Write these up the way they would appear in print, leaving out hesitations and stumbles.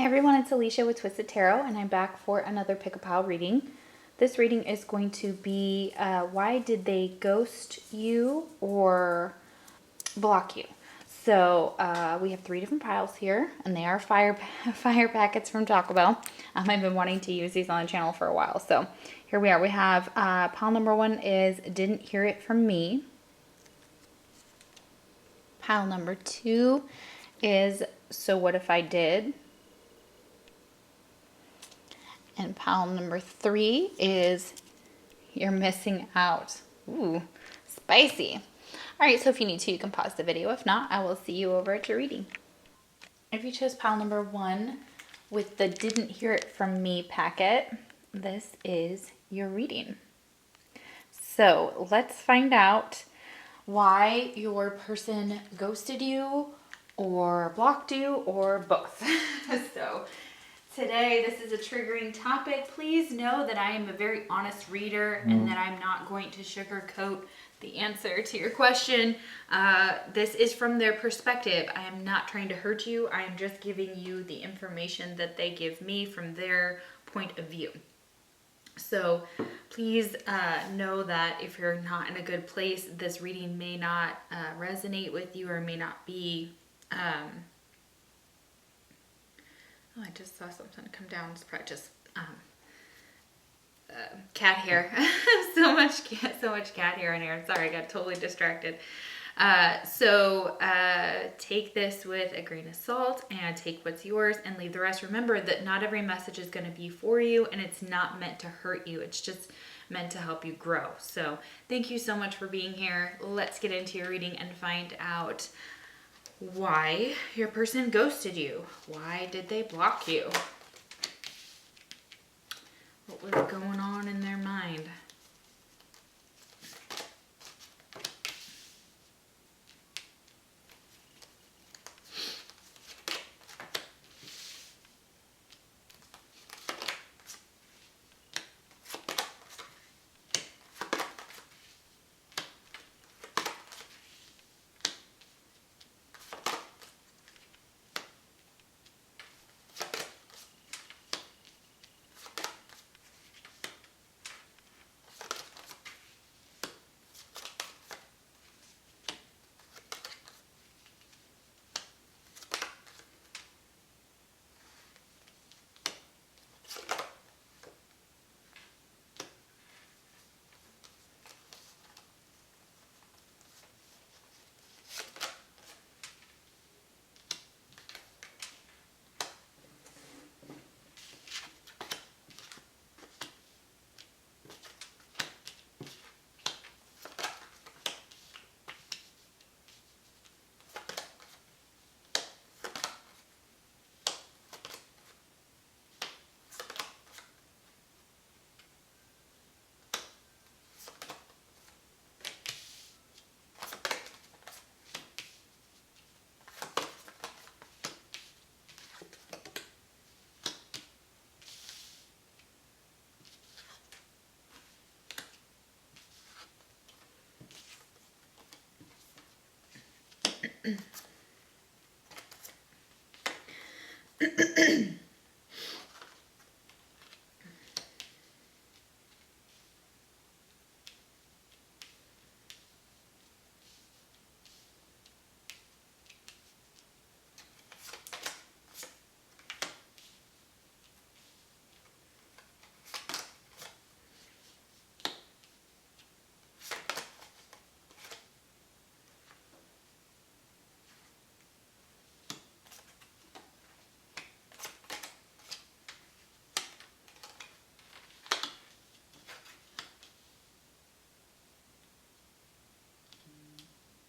Hey everyone, it's Alicia with Twisted Tarot, and I'm back for another Pick a Pile reading. This reading is going to be why did they ghost you or block you? So we have 3 different piles here, and they are fire packets from Taco Bell. I've been wanting to use these on the channel for a while, so here we are. We have pile number 1 is Didn't Hear It From Me. Pile number 2 is So What If I Did? And pile number 3 is You're Missing Out. Ooh, spicy. All right, so if you need to, you can pause the video. If not, I will see you over at your reading. If you chose pile number 1 with the Didn't Hear It From Me packet, this is your reading. So let's find out why your person ghosted you or blocked you or both. So today, this is a triggering topic. Please know that I am a very honest reader and that I'm not going to sugarcoat the answer to your question. This is from their perspective. I am not trying to hurt you. I am just giving you the information that they give me from their point of view. So please know that if you're not in a good place, this reading may not resonate with you or may not be... Oh, I just saw something come down. It's probably just cat hair. so much cat hair in here. Sorry, I got totally distracted. So take this with a grain of salt and take what's yours and leave the rest. Remember that not every message is going to be for you, and it's not meant to hurt you. It's just meant to help you grow. So thank you so much for being here. Let's get into your reading and find out why your person ghosted you. Why did they block you? What was going on in their mind?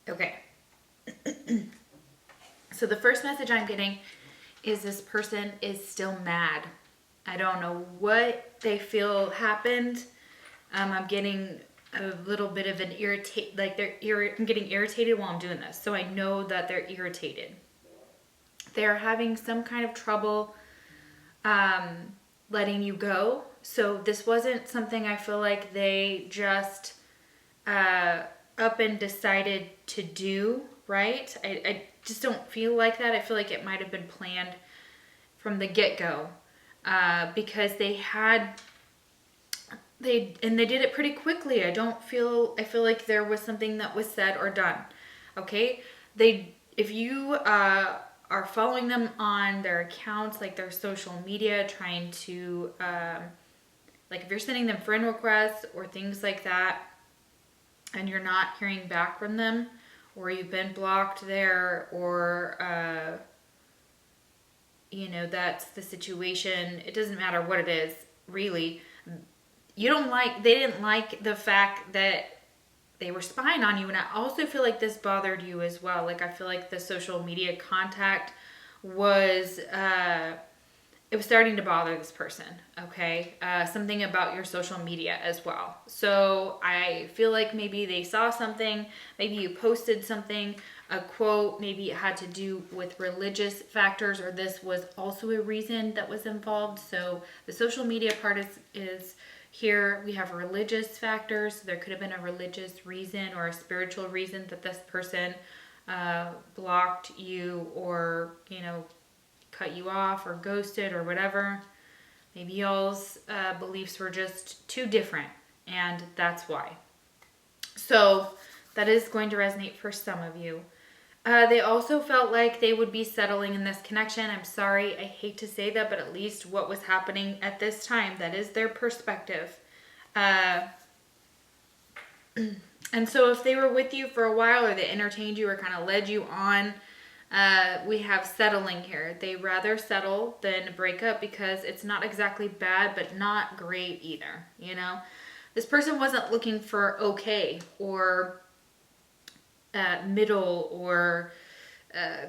Okay. So the first message I'm getting is this person is still mad. I don't know what they feel happened. I'm getting a little bit of an irritate, like I'm getting irritated while I'm doing this. So I know that they're irritated. They're having some kind of trouble letting you go. So this wasn't something I feel like they just up and decided to do, right? I just don't feel like that. I feel like it might have been planned from the get-go, because they did it pretty quickly. I feel like there was something that was said or done. Okay? If you are following them on their accounts, like their social media, trying to like if you're sending them friend requests or things like that, and you're not hearing back from them, or you've been blocked there, or that's the situation. It doesn't matter what it is, really. They didn't like the fact that they were spying on you. And I also feel like this bothered you as well. Like, I feel like the social media contact was, it was starting to bother this person, okay? Something about your social media as well. So I feel like maybe they saw something, maybe you posted something, a quote, maybe it had to do with religious factors, or this was also a reason that was involved. So the social media part is here. We have religious factors. There could have been a religious reason or a spiritual reason that this person blocked you, or, cut you off or ghosted or whatever. Maybe y'all's beliefs were just too different, and that's why. So that is going to resonate for some of you. They also felt like they would be settling in this connection. I'm sorry, I hate to say that, but at least what was happening at this time, that is their perspective. And so if they were with you for a while, or they entertained you or kind of led you on, we have settling here. They rather settle than break up, because it's not exactly bad, but not great either. This person wasn't looking for okay or middle, or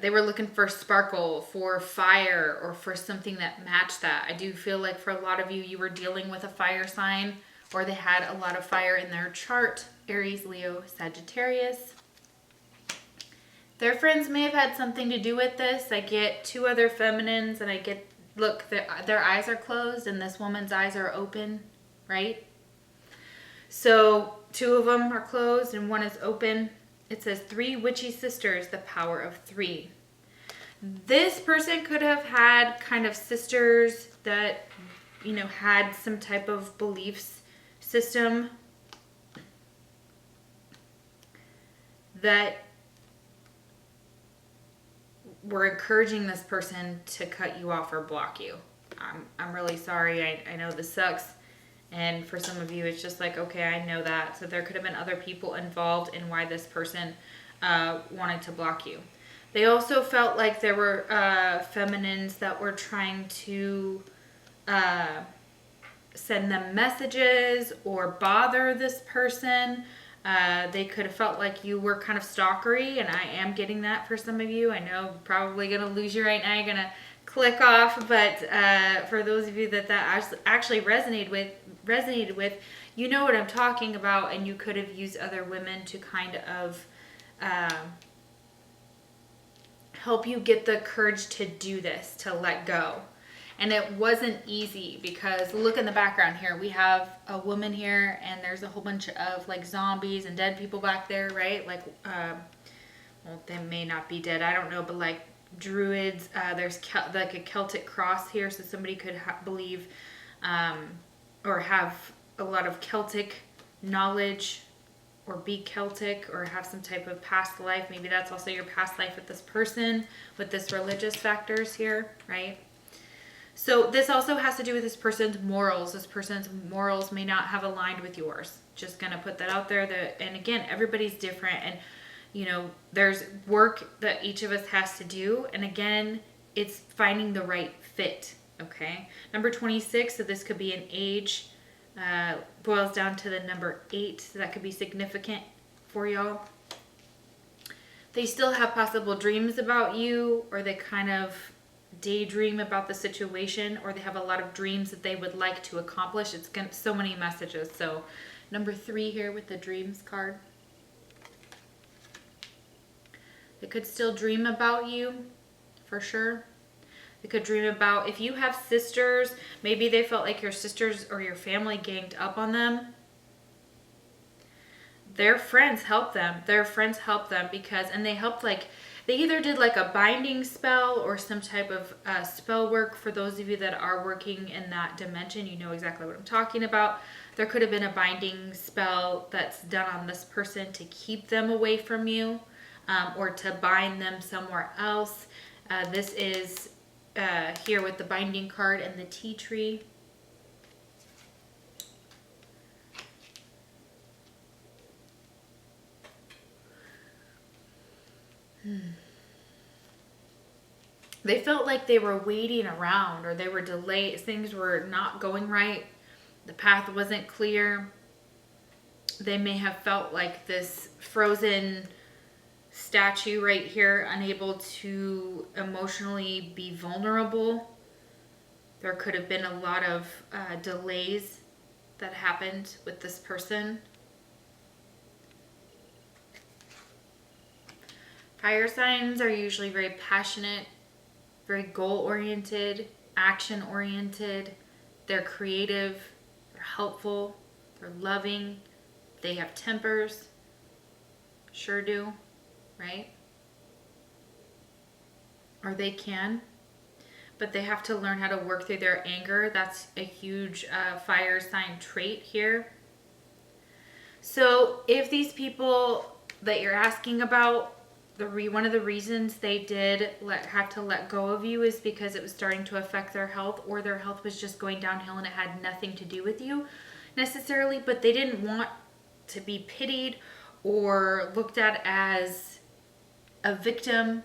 they were looking for sparkle, for fire, or for something that matched that. I do feel like for a lot of you, you were dealing with a fire sign, or they had a lot of fire in their chart. Aries, Leo, Sagittarius. Their friends may have had something to do with this. I get two other feminines, and I get, look, their eyes are closed and this woman's eyes are open, right? So two of them are closed and one is open. It says 3 witchy sisters, the power of 3. This person could have had kind of sisters that, had some type of beliefs system that were encouraging this person to cut you off or block you. I'm really sorry. I know this sucks. And for some of you, it's just like, okay, I know that. So there could have been other people involved in why this person wanted to block you. They also felt like there were feminines that were trying to send them messages or bother this person. They could have felt like you were kind of stalkery, and I am getting that for some of you. I know I'm probably going to lose you right now. You're going to click off, but for those of you that actually resonated with, you know what I'm talking about, and you could have used other women to kind of help you get the courage to do this, to let go. And it wasn't easy, because look in the background here. We have a woman here, and there's a whole bunch of like zombies and dead people back there, right? Like, well, they may not be dead, I don't know, but like druids. There's like a Celtic cross here, so somebody could believe or have a lot of Celtic knowledge, or be Celtic, or have some type of past life. Maybe that's also your past life with this person, with this religious factors here, right? So this also has to do with this person's morals. This person's morals may not have aligned with yours. Just gonna put that out there. And again, everybody's different, and there's work that each of us has to do. And again, it's finding the right fit. Okay. Number 26. So this could be an age. Boils down to the number 8. So that could be significant for y'all. They still have possible dreams about you, or they kind of daydream about the situation, or they have a lot of dreams that they would like to accomplish. It's so many messages. So number 3 here with the dreams card. They could still dream about you, for sure. They could dream about, if you have sisters, maybe they felt like your sisters or your family ganged up on them. Their friends helped them. And they helped, like, They either did like a binding spell or some type of spell work. For those of you that are working in that dimension, you know exactly what I'm talking about. There could have been a binding spell that's done on this person to keep them away from you, or to bind them somewhere else. This is here with the binding card and the tea tree. They felt like they were waiting around, or they were delayed. Things were not going right. The path wasn't clear. They may have felt like this frozen statue right here, unable to emotionally be vulnerable. There could have been a lot of delays that happened with this person. Fire signs are usually very passionate, very goal-oriented, action-oriented. They're creative, they're helpful, they're loving, they have tempers. Sure do, right? Or they can. But they have to learn how to work through their anger. That's a huge fire sign trait here. So if these people that you're asking about, one of the reasons they did have to let go of you is because it was starting to affect their health, or their health was just going downhill and it had nothing to do with you necessarily, but they didn't want to be pitied or looked at as a victim,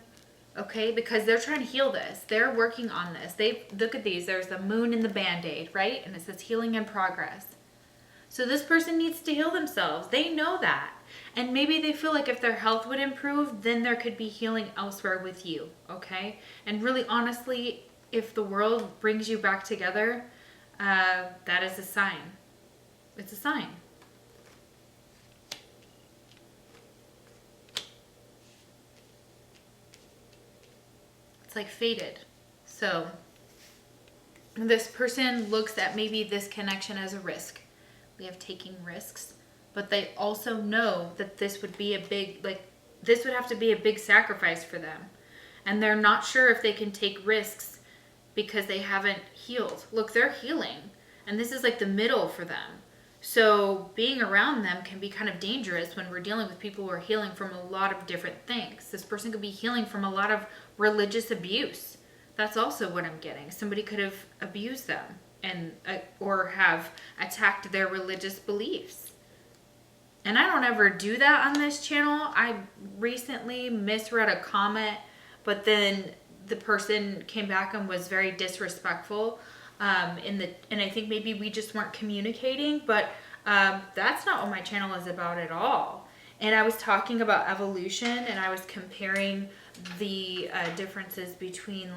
okay? Because they're trying to heal this. They're working on this. Look at these. There's the moon and the Band-Aid, right? And it says healing in progress. So this person needs to heal themselves. They know that. And maybe they feel like if their health would improve, then there could be healing elsewhere with you, okay? And really, honestly, if the world brings you back together, that is a sign. It's a sign. It's like fated. So this person looks at maybe this connection as a risk. We have taking risks, but they also know that this would be a big, this would have to be a big sacrifice for them. And they're not sure if they can take risks because they haven't healed. Look, they're healing. And this is like the middle for them. So being around them can be kind of dangerous when we're dealing with people who are healing from a lot of different things. This person could be healing from a lot of religious abuse. That's also what I'm getting. Somebody could have abused them and or have attacked their religious beliefs. And I don't ever do that on this channel. I recently misread a comment, but then the person came back and was very disrespectful. And I think maybe we just weren't communicating, but that's not what my channel is about at all. And I was talking about evolution, and I was comparing the differences between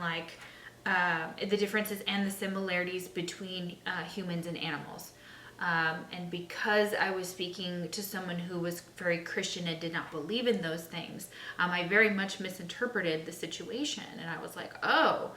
the differences and the similarities between humans and animals. And because I was speaking to someone who was very Christian and did not believe in those things, I very much misinterpreted the situation. And I was like, oh,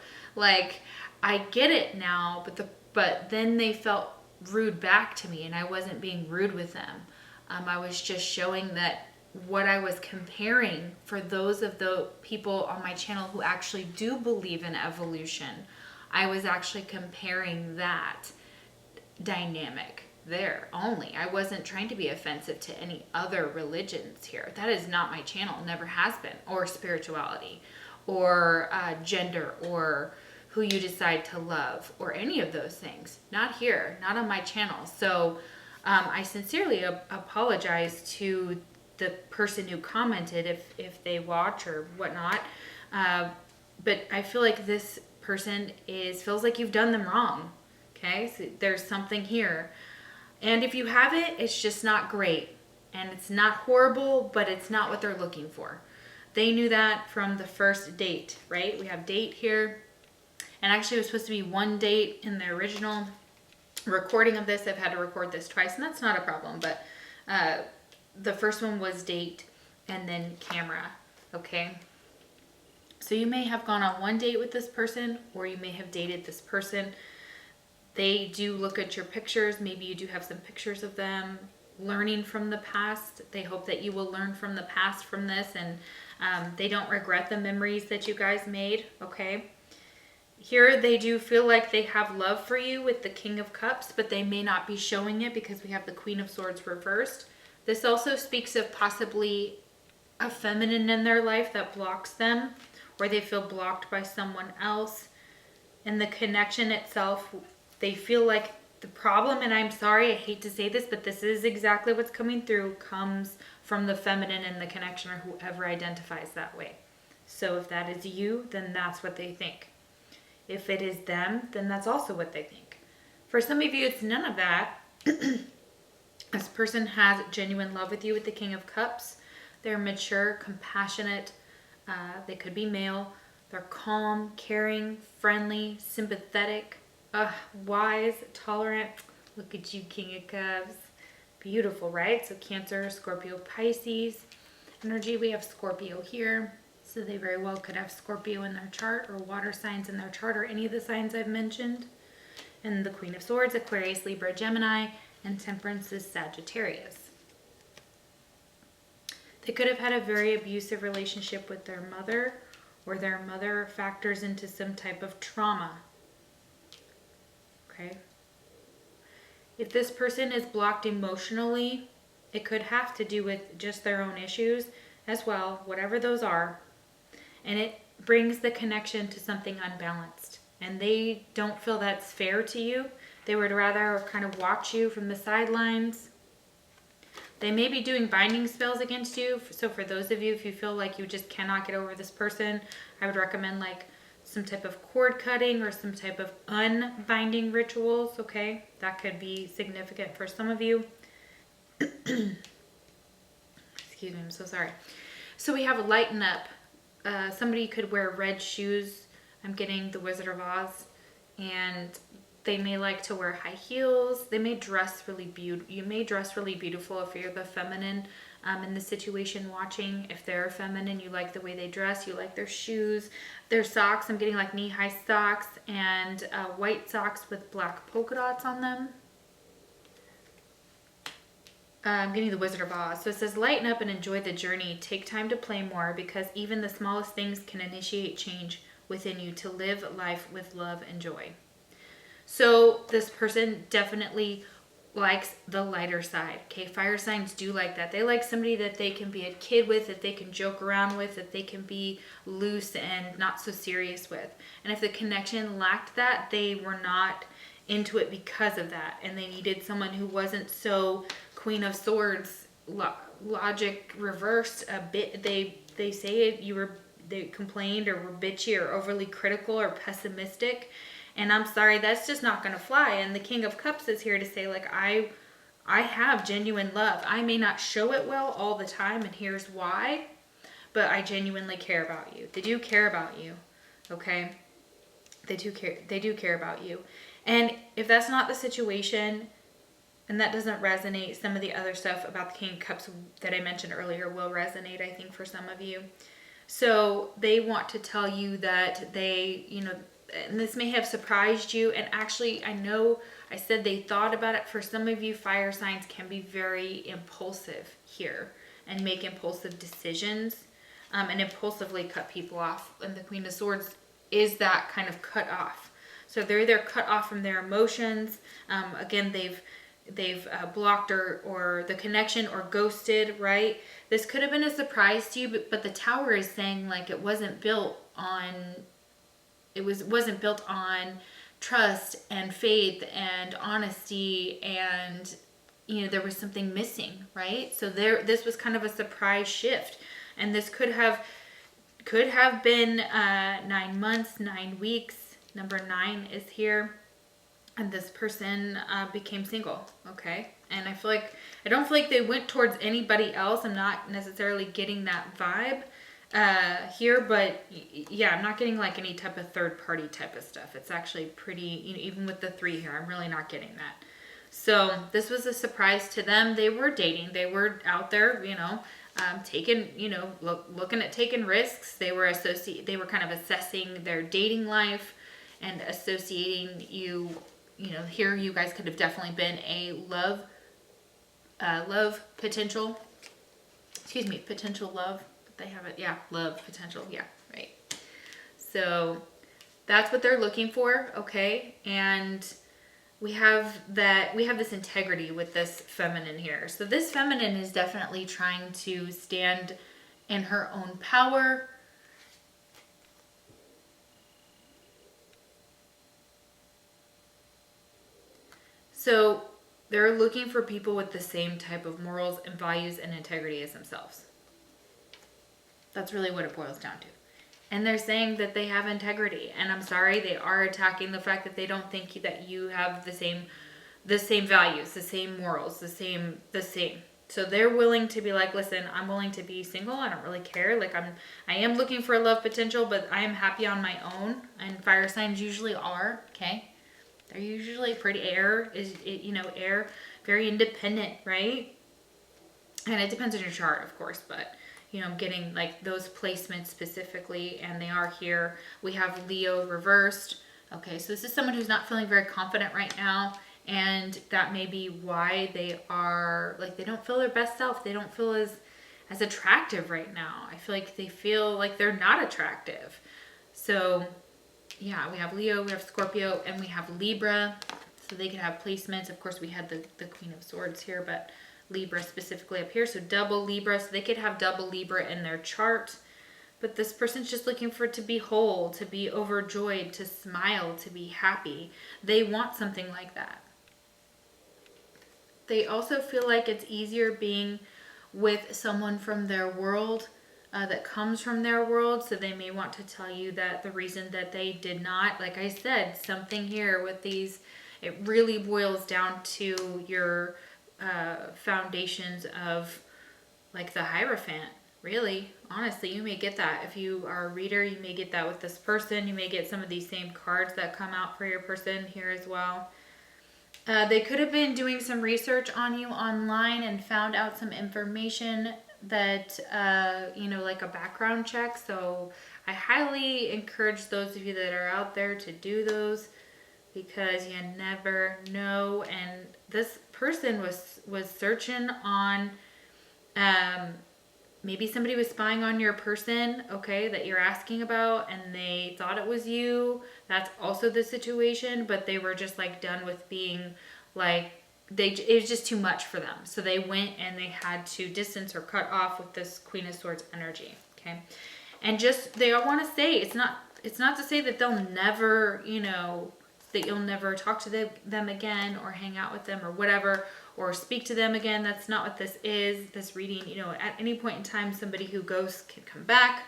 I get it now, but then they felt rude back to me, and I wasn't being rude with them. I was just showing that what I was comparing, for those of the people on my channel who actually do believe in evolution, I was actually comparing that dynamic there only. I wasn't trying to be offensive to any other religions here. That is not my channel, never has been, or spirituality, or gender, or who you decide to love, or any of those things. Not here, not on my channel. So I sincerely apologize to the person who commented if they watch or whatnot. But I feel like this person feels like you've done them wrong. Okay, so there's something here. And if you have it, it's just not great. And it's not horrible, but it's not what they're looking for. They knew that from the first date, right? We have date here. And actually it was supposed to be one date in the original recording of this. I've had to record this twice, and that's not a problem. But the first one was date and then camera, okay? So you may have gone on one date with this person, or you may have dated this person. They do look at your pictures. Maybe you do have some pictures of them. learning from the past. They hope that you will learn from the past from this, and they don't regret the memories that you guys made, okay? Here they do feel like they have love for you with the King of Cups, but they may not be showing it because we have the Queen of Swords reversed. This also speaks of possibly a feminine in their life that blocks them, or they feel blocked by someone else. And the connection itself, they feel like the problem, and I'm sorry, I hate to say this, but this is exactly what's coming through, comes from the feminine in the connection, or whoever identifies that way. So if that is you, then that's what they think. If it is them, then that's also what they think. For some of you, it's none of that. This person has genuine love with you with the King of Cups. They're mature, compassionate. They could be male. They're calm, caring, friendly, sympathetic, wise, tolerant. Look at you, King of Cups. Beautiful, right? So Cancer, Scorpio, Pisces energy. We have Scorpio here. So they very well could have Scorpio in their chart, or water signs in their chart, or any of the signs I've mentioned. And the Queen of Swords, Aquarius, Libra, Gemini, and Temperance is Sagittarius. They could have had a very abusive relationship with their mother, or their mother factors into some type of trauma. Okay. If this person is blocked emotionally, it could have to do with just their own issues as well, whatever those are. And it brings the connection to something unbalanced. And they don't feel that's fair to you. They would rather kind of watch you from the sidelines. They may be doing binding spells against you. So for those of you, if you feel like you just cannot get over this person, I would recommend like some type of cord cutting or some type of unbinding rituals, okay? That could be significant for some of you. Excuse me, I'm so sorry. So we have a lighten up. Somebody could wear red shoes. I'm getting the Wizard of Oz. And they may like to wear high heels. They may dress really beautiful. You may dress really beautiful if you're the feminine in the situation watching. If they're feminine, you like the way they dress. You like their shoes, their socks. I'm getting like knee-high socks and white socks with black polka dots on them. I'm getting the Wizard of Oz. So it says, lighten up and enjoy the journey. Take time to play more, because even the smallest things can initiate change within you to live life with love and joy. So this person definitely likes the lighter side. Okay, fire signs do like that. They like somebody that they can be a kid with, that they can joke around with, that they can be loose and not so serious with. And if the connection lacked that, they were not into it because of that. And they needed someone who wasn't so Queen of Swords, logic reversed a bit. They say they complained or were bitchy or overly critical or pessimistic. And I'm sorry, that's just not going to fly. And the King of Cups is here to say, like, I have genuine love. I may not show it well all the time, and here's why, but I genuinely care about you. They do care about you, okay? They do care about you. And if that's not the situation, and that doesn't resonate, some of the other stuff about the King of Cups that I mentioned earlier will resonate, I think, for some of you. So they want to tell you that they, and this may have surprised you. And actually, I know I said they thought about it. For some of you, fire signs can be very impulsive here and make impulsive decisions and impulsively cut people off. And the Queen of Swords is that kind of cut off. So they're either cut off from their emotions. Again, they've blocked or the connection or ghosted, right? This could have been a surprise to you, but the Tower is saying like it wasn't built on trust and faith and honesty, and there was something missing, right? So this was kind of a surprise shift, and this could have been 9 months, 9 weeks. Number 9 is here. And this person became single, okay? And I don't feel like they went towards anybody else. I'm not necessarily getting that vibe here, but yeah, I'm not getting like any type of third party type of stuff. It's actually pretty, even with the 3 here, I'm really not getting that. So this was a surprise to them. They were dating. They were out there, taking, looking at taking risks. They were kind of assessing their dating life and associating you. Here you guys could have definitely been a love love potential. Excuse me, potential love. They have it. Yeah, love potential. Yeah, right. So that's what they're looking for. Okay. And we have this integrity with this feminine here. So this feminine is definitely trying to stand in her own power. So they're looking for people with the same type of morals and values and integrity as themselves. That's really what it boils down to. And they're saying that they have integrity. And I'm sorry, they are attacking the fact that they don't think that you have the same values, the same morals, the same. So they're willing to be like, listen, I'm willing to be single. I don't really care. Like I am looking for love potential, but I am happy on my own. And fire signs usually are, okay? They're usually pretty air, very independent, right? And it depends on your chart, of course, but I'm getting like those placements specifically, and they are here. We have Leo reversed. Okay, so this is someone who's not feeling very confident right now, and that may be why they are like, they don't feel their best self. They don't feel as attractive right now. I feel like they feel like they're not attractive. So yeah, we have Leo, we have Scorpio, and we have Libra. So they could have placements. Of course, we had the Queen of Swords here, but Libra specifically up here. So double Libra. So they could have double Libra in their chart. But this person's just looking for it to be whole, to be overjoyed, to smile, to be happy. They want something like that. They also feel like it's easier being with someone from their world, that comes from their world. So they may want to tell you that the reason that they did not, like I said, something here with these, it really boils down to your foundations of like the Hierophant. Really, honestly, you may get that. If you are a reader, you may get that with this person. You may get some of these same cards that come out for your person here as well. They could have been doing some research on you online and found out some information that, like a background check. So I highly encourage those of you that are out there to do those, because you never know. And this person was searching on, maybe somebody was spying on your person, okay, that you're asking about, and they thought it was you. That's also the situation, but they were just like done with being like, it was just too much for them. So they went and they had to distance or cut off with this Queen of Swords energy, okay? And just, they all want to say, it's not to say that they'll never, that you'll never talk to them again or hang out with them or whatever, or speak to them again. That's not what this is. This reading, at any point in time, somebody who goes can come back,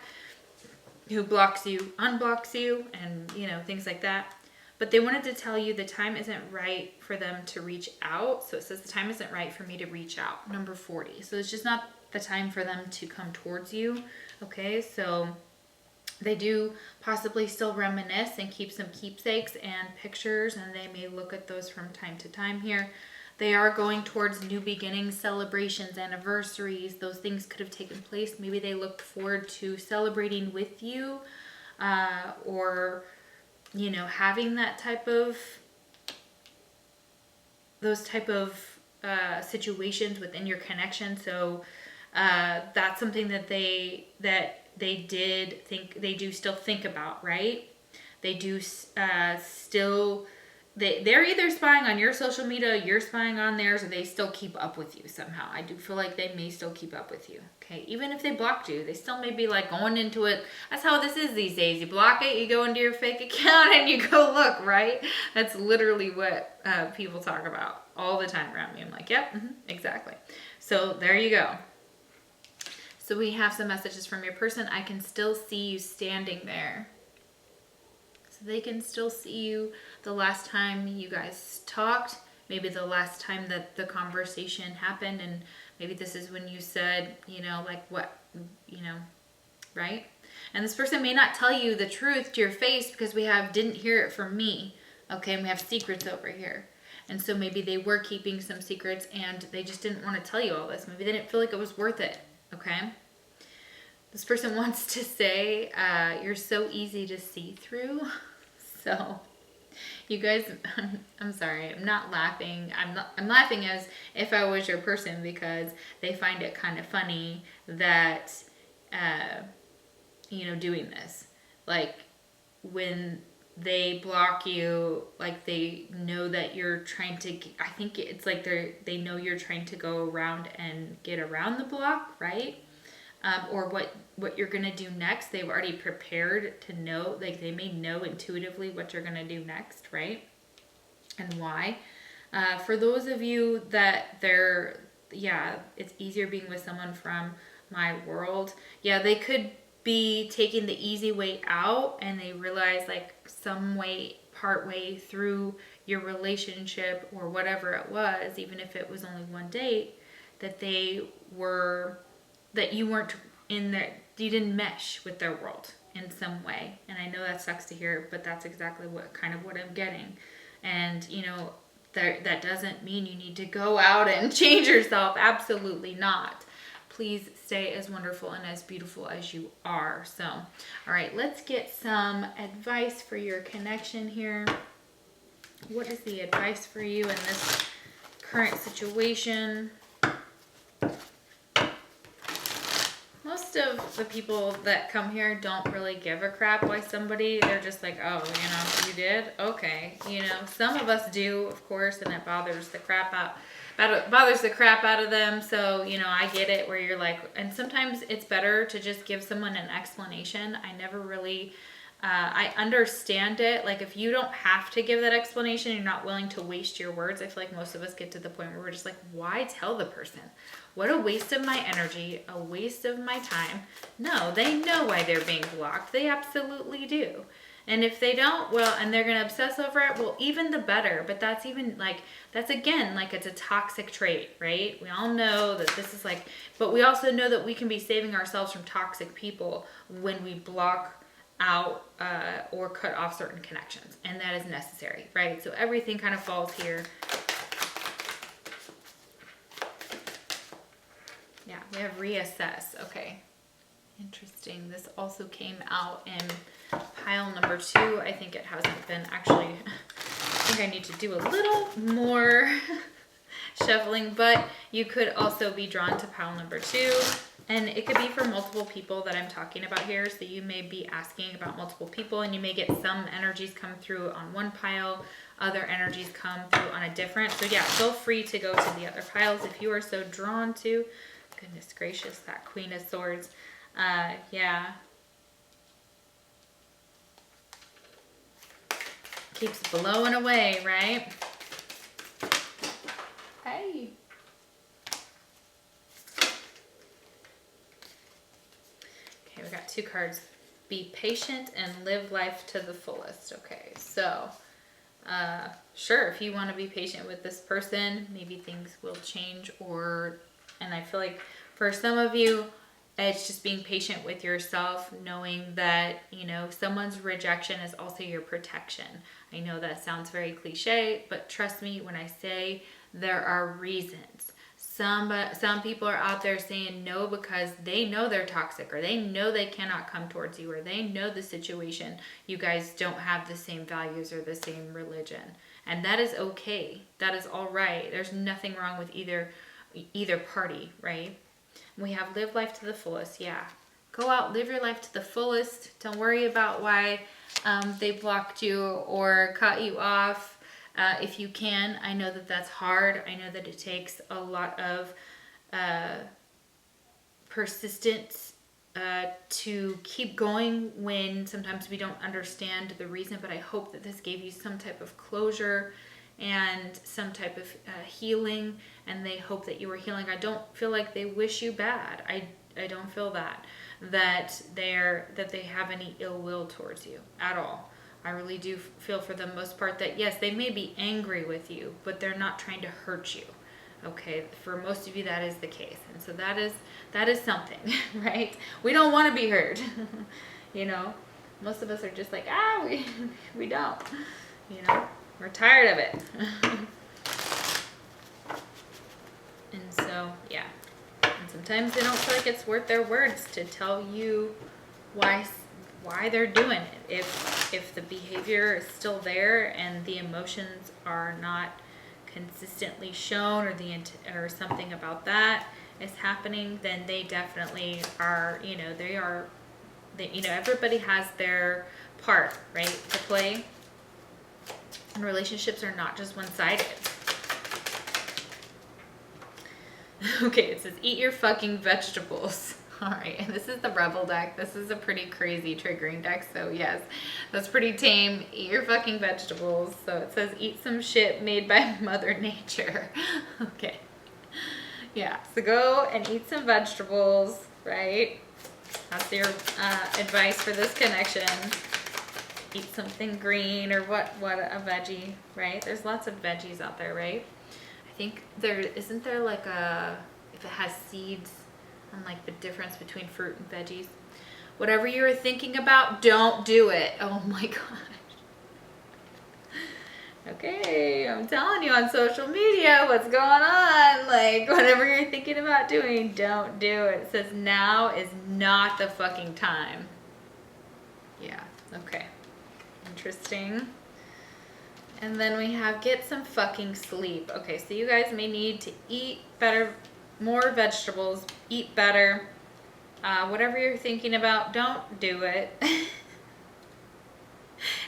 who blocks you, unblocks you, and, things like that. But they wanted to tell you the time isn't right for them to reach out. So it says the time isn't right for me to reach out, number 40. So it's just not the time for them to come towards you, okay? So they do possibly still reminisce and keep some keepsakes and pictures, and they may look at those from time to time here. They are going towards new beginnings, celebrations, anniversaries. Those things could have taken place. Maybe they looked forward to celebrating with you, or having that type of, those type of situations within your connection. So that's something that they did think, they do still think about, right? They do still, they're either spying on your social media, you're spying on theirs, or they still keep up with you somehow. I do feel like they may still keep up with you, okay? Even if they blocked you, they still may be like going into it. That's how this is these days. You block it, you go into your fake account and you go look, right? That's literally what people talk about all the time around me. I'm like, yep, exactly. So there you go. So we have some messages from your person. I can still see you standing there. So they can still see you the last time you guys talked, maybe the last time that the conversation happened, and maybe this is when you said, like what, right? And this person may not tell you the truth to your face, because we have didn't hear it from me, okay? And we have secrets over here. And so maybe they were keeping some secrets and they just didn't want to tell you all this. Maybe they didn't feel like it was worth it, okay? This person wants to say, you're so easy to see through. So You guys, I'm sorry, I'm not laughing. I'm laughing as if I was your person because they find it kind of funny that, doing this. Like, when they block you, like they know that you're trying to, I think it's like they know you're trying to go around and get around the block, right? Or what you're gonna do next. They've already prepared to know, like they may know intuitively what you're gonna do next, right? And why. For those of you that it's easier being with someone from my world. Yeah, they could be taking the easy way out and they realize like some way, part way through your relationship or whatever it was, even if it was only one date, that that you weren't in there, you didn't mesh with their world in some way. And I know that sucks to hear, but that's exactly what I'm getting. And that doesn't mean you need to go out and change yourself. Absolutely not. Please stay as wonderful and as beautiful as you are. So, all right, let's get some advice for your connection here. What is the advice for you in this current situation? Most of the people that come here don't really give a crap why they're just like, oh, you did? Okay. Some of us do, of course, and it bothers the crap out of them. So, I get it where you're like, and sometimes it's better to just give someone an explanation. I never really, I understand it. Like if you don't have to give that explanation, you're not willing to waste your words. I feel like most of us get to the point where we're just like, why tell the person? What a waste of my energy, a waste of my time. No, they know why they're being blocked. They absolutely do. And if they don't, well, and they're going to obsess over it, well, even the better. But that's again, like it's a toxic trait, right? We all know that this is like, but we also know that we can be saving ourselves from toxic people when we block out or cut off certain connections. And that is necessary, right? So everything kind of falls here. Yeah, we have reassess. Okay. Interesting. This also came out in pile number 2. I think it hasn't been actually, I think I need to do a little more shuffling, but you could also be drawn to pile number 2. And it could be for multiple people that I'm talking about here. So you may be asking about multiple people and you may get some energies come through on one pile, other energies come through on a different. So yeah, feel free to go to the other piles if you are so drawn to. Goodness gracious, that Queen of Swords. Yeah. Keeps blowing away, right? Hey. Okay, we got 2 cards. Be patient and live life to the fullest. Okay, so sure, if you want to be patient with this person, maybe things will change, and I feel like for some of you, it's just being patient with yourself, knowing that, someone's rejection is also your protection. I know that sounds very cliche, but trust me when I say there are reasons. Some people are out there saying no because they know they're toxic, or they know they cannot come towards you, or they know the situation. You guys don't have the same values or the same religion. And that is okay. That is all right. There's nothing wrong with either party, right? We have live life to the fullest. Yeah. Go out, live your life to the fullest. Don't worry about why they blocked you or cut you off. If you can, I know that that's hard. I know that it takes a lot of persistence to keep going when sometimes we don't understand the reason, but I hope that this gave you some type of closure and some type of healing, and they hope that you were healing. I don't feel like they wish you bad. I don't feel that they have any ill will towards you at all. I really do feel for the most part that yes, they may be angry with you, but they're not trying to hurt you. Okay, for most of you that is the case, and so that is something, right? We don't want to be hurt. Most of us are just like, we don't. We're tired of it. And so, yeah. And sometimes they don't feel like it's worth their words to tell you why why they're doing it. If the behavior is still there and the emotions are not consistently shown, or something about that is happening, then they definitely are, everybody has their part, right, to play. And relationships are not just one-sided. Okay, it says, eat your fucking vegetables. All right, and this is the Rebel deck. This is a pretty crazy triggering deck, so yes, that's pretty tame. Eat your fucking vegetables. So it says, eat some shit made by Mother Nature. Okay. Yeah, so go and eat some vegetables, right? That's your advice for this connection. Eat something green, or what a veggie, right? There's lots of veggies out there, right? I think isn't there like if it has seeds, and like the difference between fruit and veggies. Whatever you were thinking about, don't do it. Oh my gosh. Okay, I'm telling you on social media what's going on. Like, whatever you're thinking about doing, don't do it. It says now is not the fucking time. Yeah, okay. Interesting. And then we have get some fucking sleep. Okay, so you guys may need to eat better, more vegetables, eat better. Whatever you're thinking about, don't do it.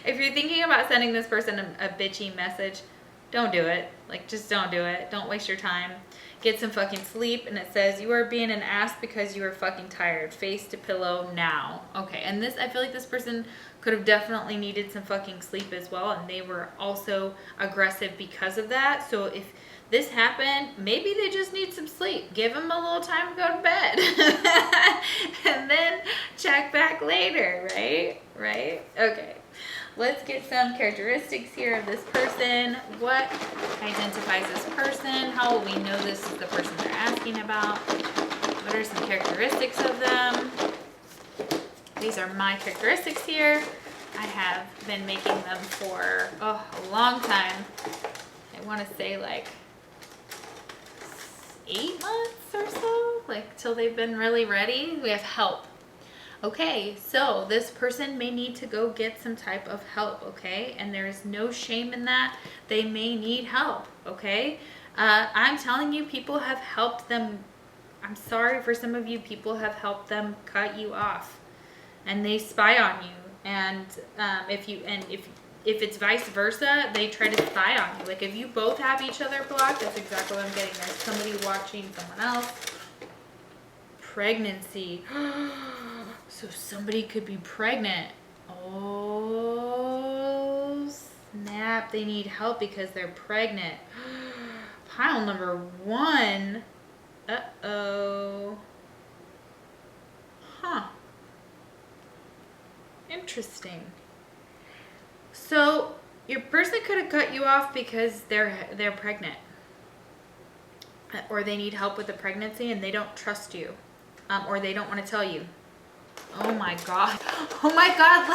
If you're thinking about sending this person a bitchy message, don't do it. Like, just don't do it. Don't waste your time. Get some fucking sleep. And it says, you are being an ass because you are fucking tired. Face to pillow now. Okay, and I feel like this person could have definitely needed some fucking sleep as well. And they were also aggressive because of that. So if this happened, maybe they just need some sleep. Give them a little time to go to bed. And then check back later, right? Right? Okay. Let's get some characteristics here of this person. What identifies this person? How will we know this is the person they're asking about? What are some characteristics of them? These are my characteristics here. I have been making them for a long time. I want to say like 8 months or so, like till they've been really ready. We have help. Okay, so this person may need to go get some type of help, okay? And there's no shame in that. They may need help, okay? I'm telling you, people have helped them. I'm sorry for some of you, people have helped them cut you off. And they spy on you. And if it's vice versa, they try to spy on you. Like if you both have each other blocked, that's exactly what I'm getting. There's somebody watching someone else. Pregnancy. So somebody could be pregnant. Oh, snap. They need help because they're pregnant. Pile number 1. Uh-oh. Huh. Interesting. So your person could have cut you off because they're pregnant. Or they need help with the pregnancy and they don't trust you. Or they don't want to tell you. Oh my god. Oh my god,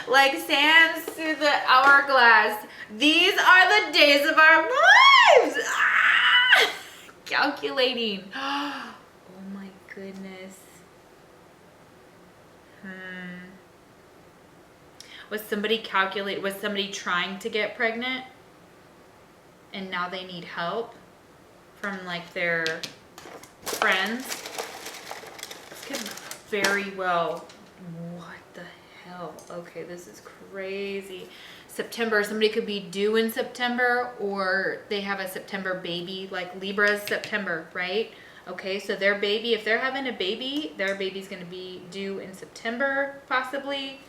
like sands through the hourglass. These are the days of our lives. Ah! Calculating. Oh my goodness. Was somebody trying to get pregnant and now they need help from like their friends? This could very well. What the hell? Okay, this is crazy. September, somebody could be due in September, or they have a September baby, like Libra's September, right? Okay, so their baby, if they're having a baby, their baby's going to be due in September, possibly.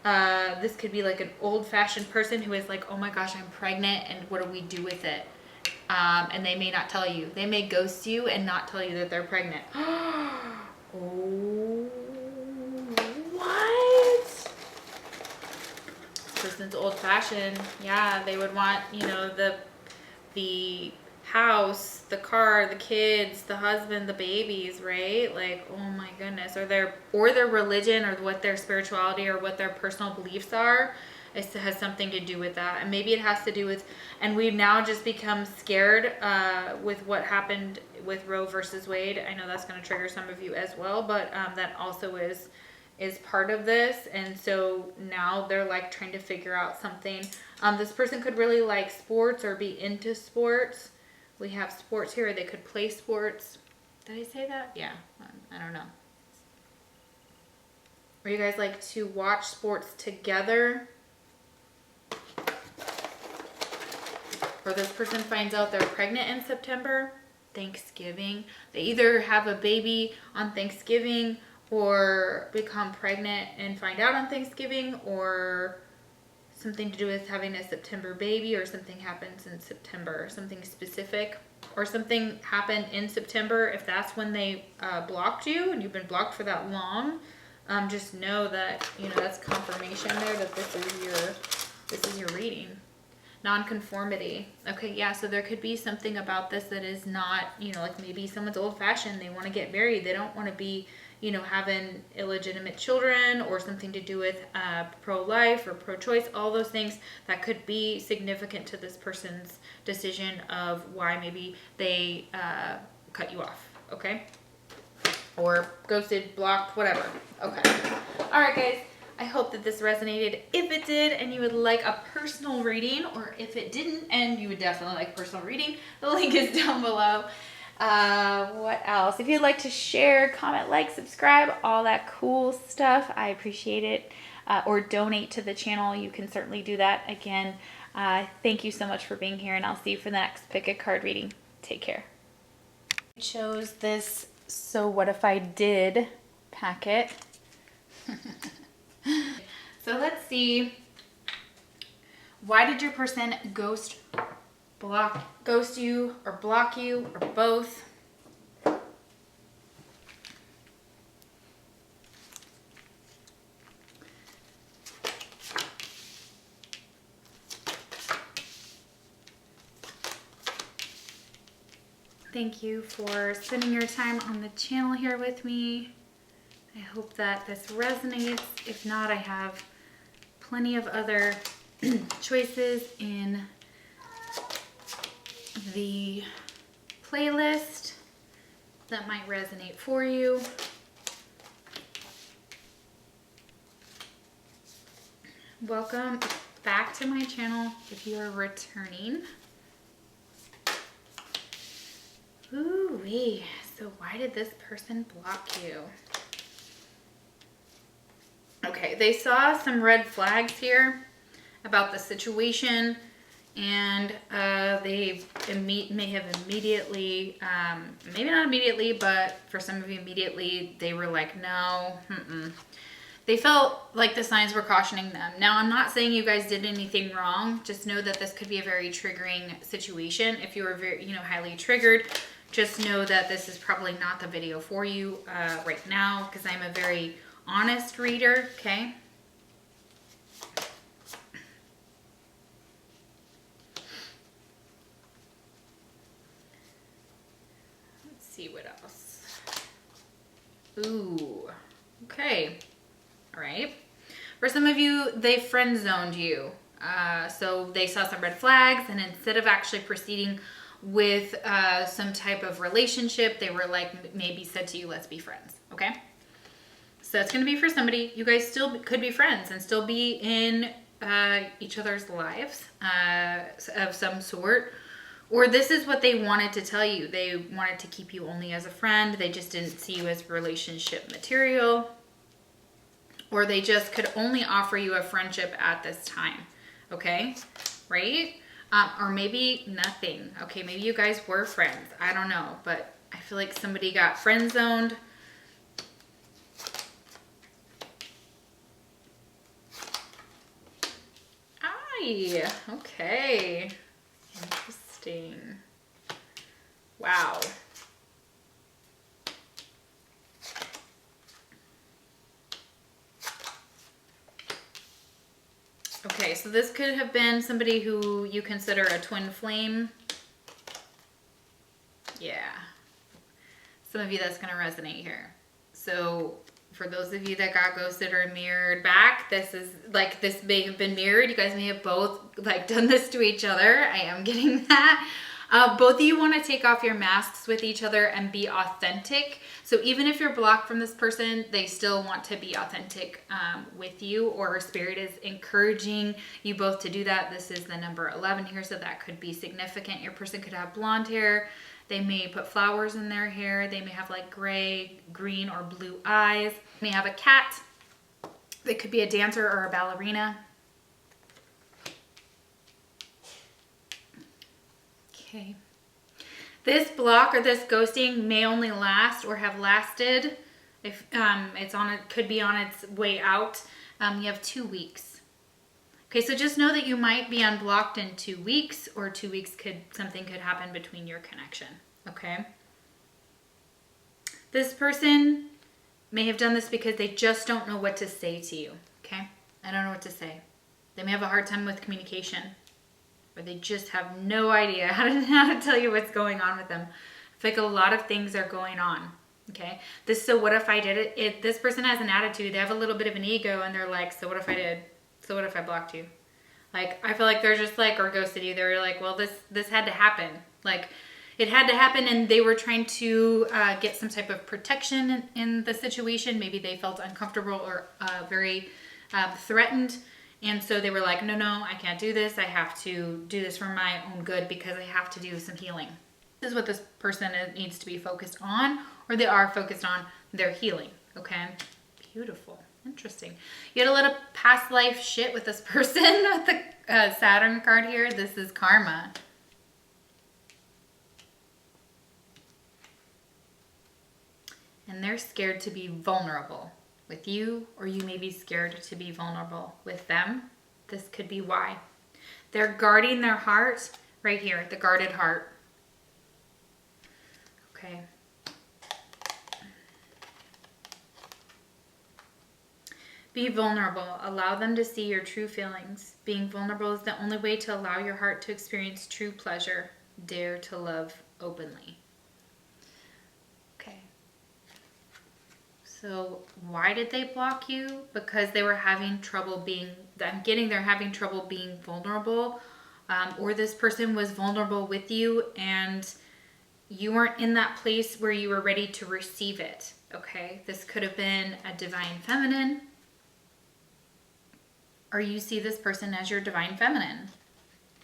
This could be like an old-fashioned person who is like, oh my gosh, I'm pregnant, and what do we do with it? And they may not tell you. They may ghost you and not tell you that they're pregnant. Oh, what? This person's old-fashioned. Yeah, they would want, the house, the car, the kids, the husband, the babies, right? Like, oh my goodness. Or their religion, or what their spirituality, or what their personal beliefs are. It has something to do with that. And maybe it has to do with, and we've now just become scared with what happened with Roe versus Wade. I know that's going to trigger some of you as well, but that also is is part of this, and so now they're like trying to figure out something. This person could really like sports or be into sports. We have sports here. They could play sports. Did I say that? Yeah, I don't know. Or you guys like to watch sports together. Or this person finds out they're pregnant in September, Thanksgiving. They either have a baby on Thanksgiving or become pregnant and find out on Thanksgiving, or something to do with having a September baby, or something happens in September, something specific, or something happened in September. If that's when they blocked you and you've been blocked for that long, just know that, you know, that's confirmation there that this is your reading. Non-conformity. Okay, yeah, so there could be something about this that is not, you know, like maybe someone's old-fashioned, they want to get married, they don't want to be, you know, having illegitimate children, or something to do with pro-life or pro-choice, all those things that could be significant to this person's decision of why maybe they cut you off, okay? Or ghosted, blocked, whatever. Okay. All right, guys. I hope that this resonated. If it did and you would like a personal reading, or if it didn't and you would definitely like a personal reading, the link is down below. What else? If you'd like to share, comment, like, subscribe, all that cool stuff, I appreciate it. Or donate to the channel, you can certainly do that. Again, thank you so much for being here, and I'll see you for the next Pick a Card reading. Take care. I chose this So What If I Did packet. So let's see. Why did your person ghost you, or block you, or both? Thank you for spending your time on the channel here with me. I hope that this resonates. If not, I have plenty of other choices in the playlist that might resonate for you. Welcome back to my channel if you are returning. Ooh-wee. So why did this person block you? Okay, they saw some red flags here about the situation, and they may have immediately, maybe not immediately, but for some of you immediately, they were like, no, They felt like the signs were cautioning them. Now, I'm not saying you guys did anything wrong. Just know that this could be a very triggering situation. If you were very, highly triggered, just know that this is probably not the video for you right now, because I'm a very honest reader, okay? Let's see what else. Ooh, okay. All right. For some of you, they friend zoned you. So they saw some red flags, and instead of actually proceeding with some type of relationship, they were like, maybe said to you, let's be friends, okay? So it's going to be for somebody. You guys still could be friends and still be in each other's lives of some sort. Or this is what they wanted to tell you. They wanted to keep you only as a friend. They just didn't see you as relationship material. Or they just could only offer you a friendship at this time. Okay? Right? Or maybe nothing. Okay, maybe you guys were friends. I don't know. But I feel like somebody got friend zoned. Okay. Interesting. Wow. Okay, so this could have been somebody who you consider a twin flame. Yeah. Some of you, that's going to resonate here. So for those of you that got ghosted or mirrored back, this is like, this may have been mirrored. You guys may have both like done this to each other. I am getting that. Both of you want to take off your masks with each other and be authentic. So even if you're blocked from this person, they still want to be authentic with you, or Spirit is encouraging you both to do that. This is the number 11 here, so that could be significant. Your person could have blonde hair. They may put flowers in their hair. They may have like gray, green, or blue eyes. They may have a cat. They could be a dancer or a ballerina. Okay. This block or this ghosting may only last or have lasted if could be on its way out. You have 2 weeks. Okay, so just know that you might be unblocked in 2 weeks, or 2 weeks something could happen between your connection. Okay. This person may have done this because they just don't know what to say to you. Okay, I don't know what to say. They may have a hard time with communication, or they just have no idea how to tell you what's going on with them. I feel like a lot of things are going on. Okay. So what if I did it? This person has an attitude. They have a little bit of an ego, and they're like, so what if I did? So what if I blocked you? Like, I feel like they're just like, or ghosted you. They were like, well, this had to happen. Like, it had to happen, and they were trying to get some type of protection in the situation. Maybe they felt uncomfortable or very threatened. And so they were like, no, I can't do this. I have to do this for my own good because I have to do some healing. This is what this person needs to be focused on, or they are focused on their healing. Okay. Beautiful. Interesting. You had a little past life shit with this person with the Saturn card here. This is karma. And they're scared to be vulnerable with you, or you may be scared to be vulnerable with them. This could be why. They're guarding their heart right here, the guarded heart. Okay. Be vulnerable. Allow them to see your true feelings. Being vulnerable is the only way to allow your heart to experience true pleasure. Dare to love openly. Okay. So why did they block you? Because they were having trouble they're having trouble being vulnerable. Or this person was vulnerable with you and you weren't in that place where you were ready to receive it. Okay. This could have been a divine feminine, or you see this person as your divine feminine.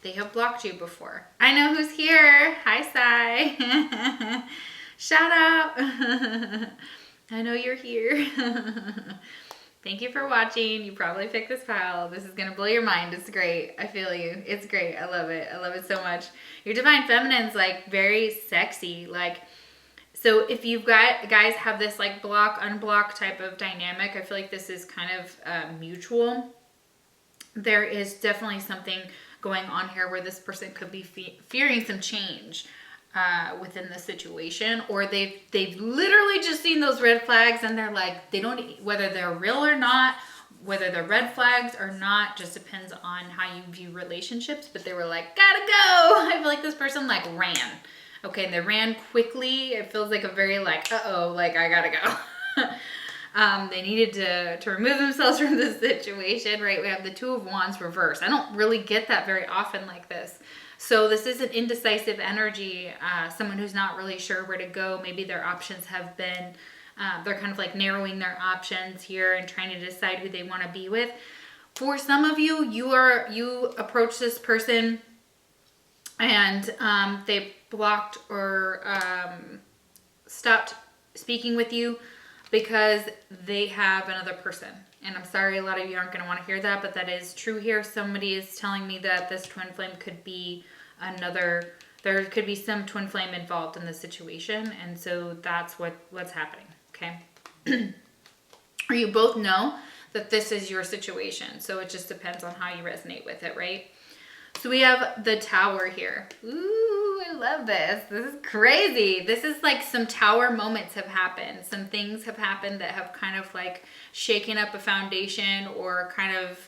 They have blocked you before. I know who's here. Hi, Sai. Shout out. I know you're here. Thank you for watching. You probably picked this pile. This is going to blow your mind. It's great. I feel you. It's great. I love it. I love it so much. Your divine feminine's like very sexy. Like, so if you've got guys have this like block, unblock type of dynamic, I feel like this is kind of mutual. There is definitely something going on here where this person could be fearing some change within the situation, or they've literally just seen those red flags and they're like, they don't, whether they're real or not, whether they're red flags or not, just depends on how you view relationships, but they were like, gotta go. I feel like this person like ran. Okay, and they ran quickly. It feels like a very like, uh-oh, like I gotta go. They needed to remove themselves from this situation, right? We have the Two of Wands reversed. I don't really get that very often like this. So this is an indecisive energy, someone who's not really sure where to go. Maybe their options have been, they're kind of like narrowing their options here and trying to decide who they want to be with. For some of you, you approach this person and they blocked or stopped speaking with you because they have another person. And I'm sorry, a lot of you aren't going to want to hear that, but that is true here. Somebody is telling me that this twin flame could be there could be some twin flame involved in this situation. And so that's what's happening, okay? Or you both know that this is your situation. So it just depends on how you resonate with it, right? So we have the Tower here. Ooh, I love this. This is crazy. This is like some Tower moments have happened. Some things have happened that have kind of like shaken up a foundation, or kind of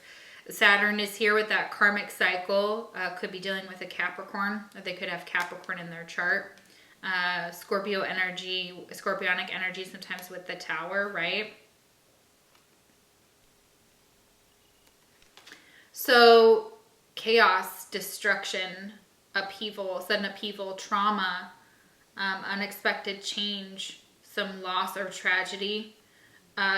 Saturn is here with that karmic cycle. Could be dealing with a Capricorn, or they could have Capricorn in their chart. Scorpio energy, Scorpionic energy sometimes with the Tower, right? So chaos, destruction, upheaval, sudden upheaval, trauma, unexpected change, some loss or tragedy.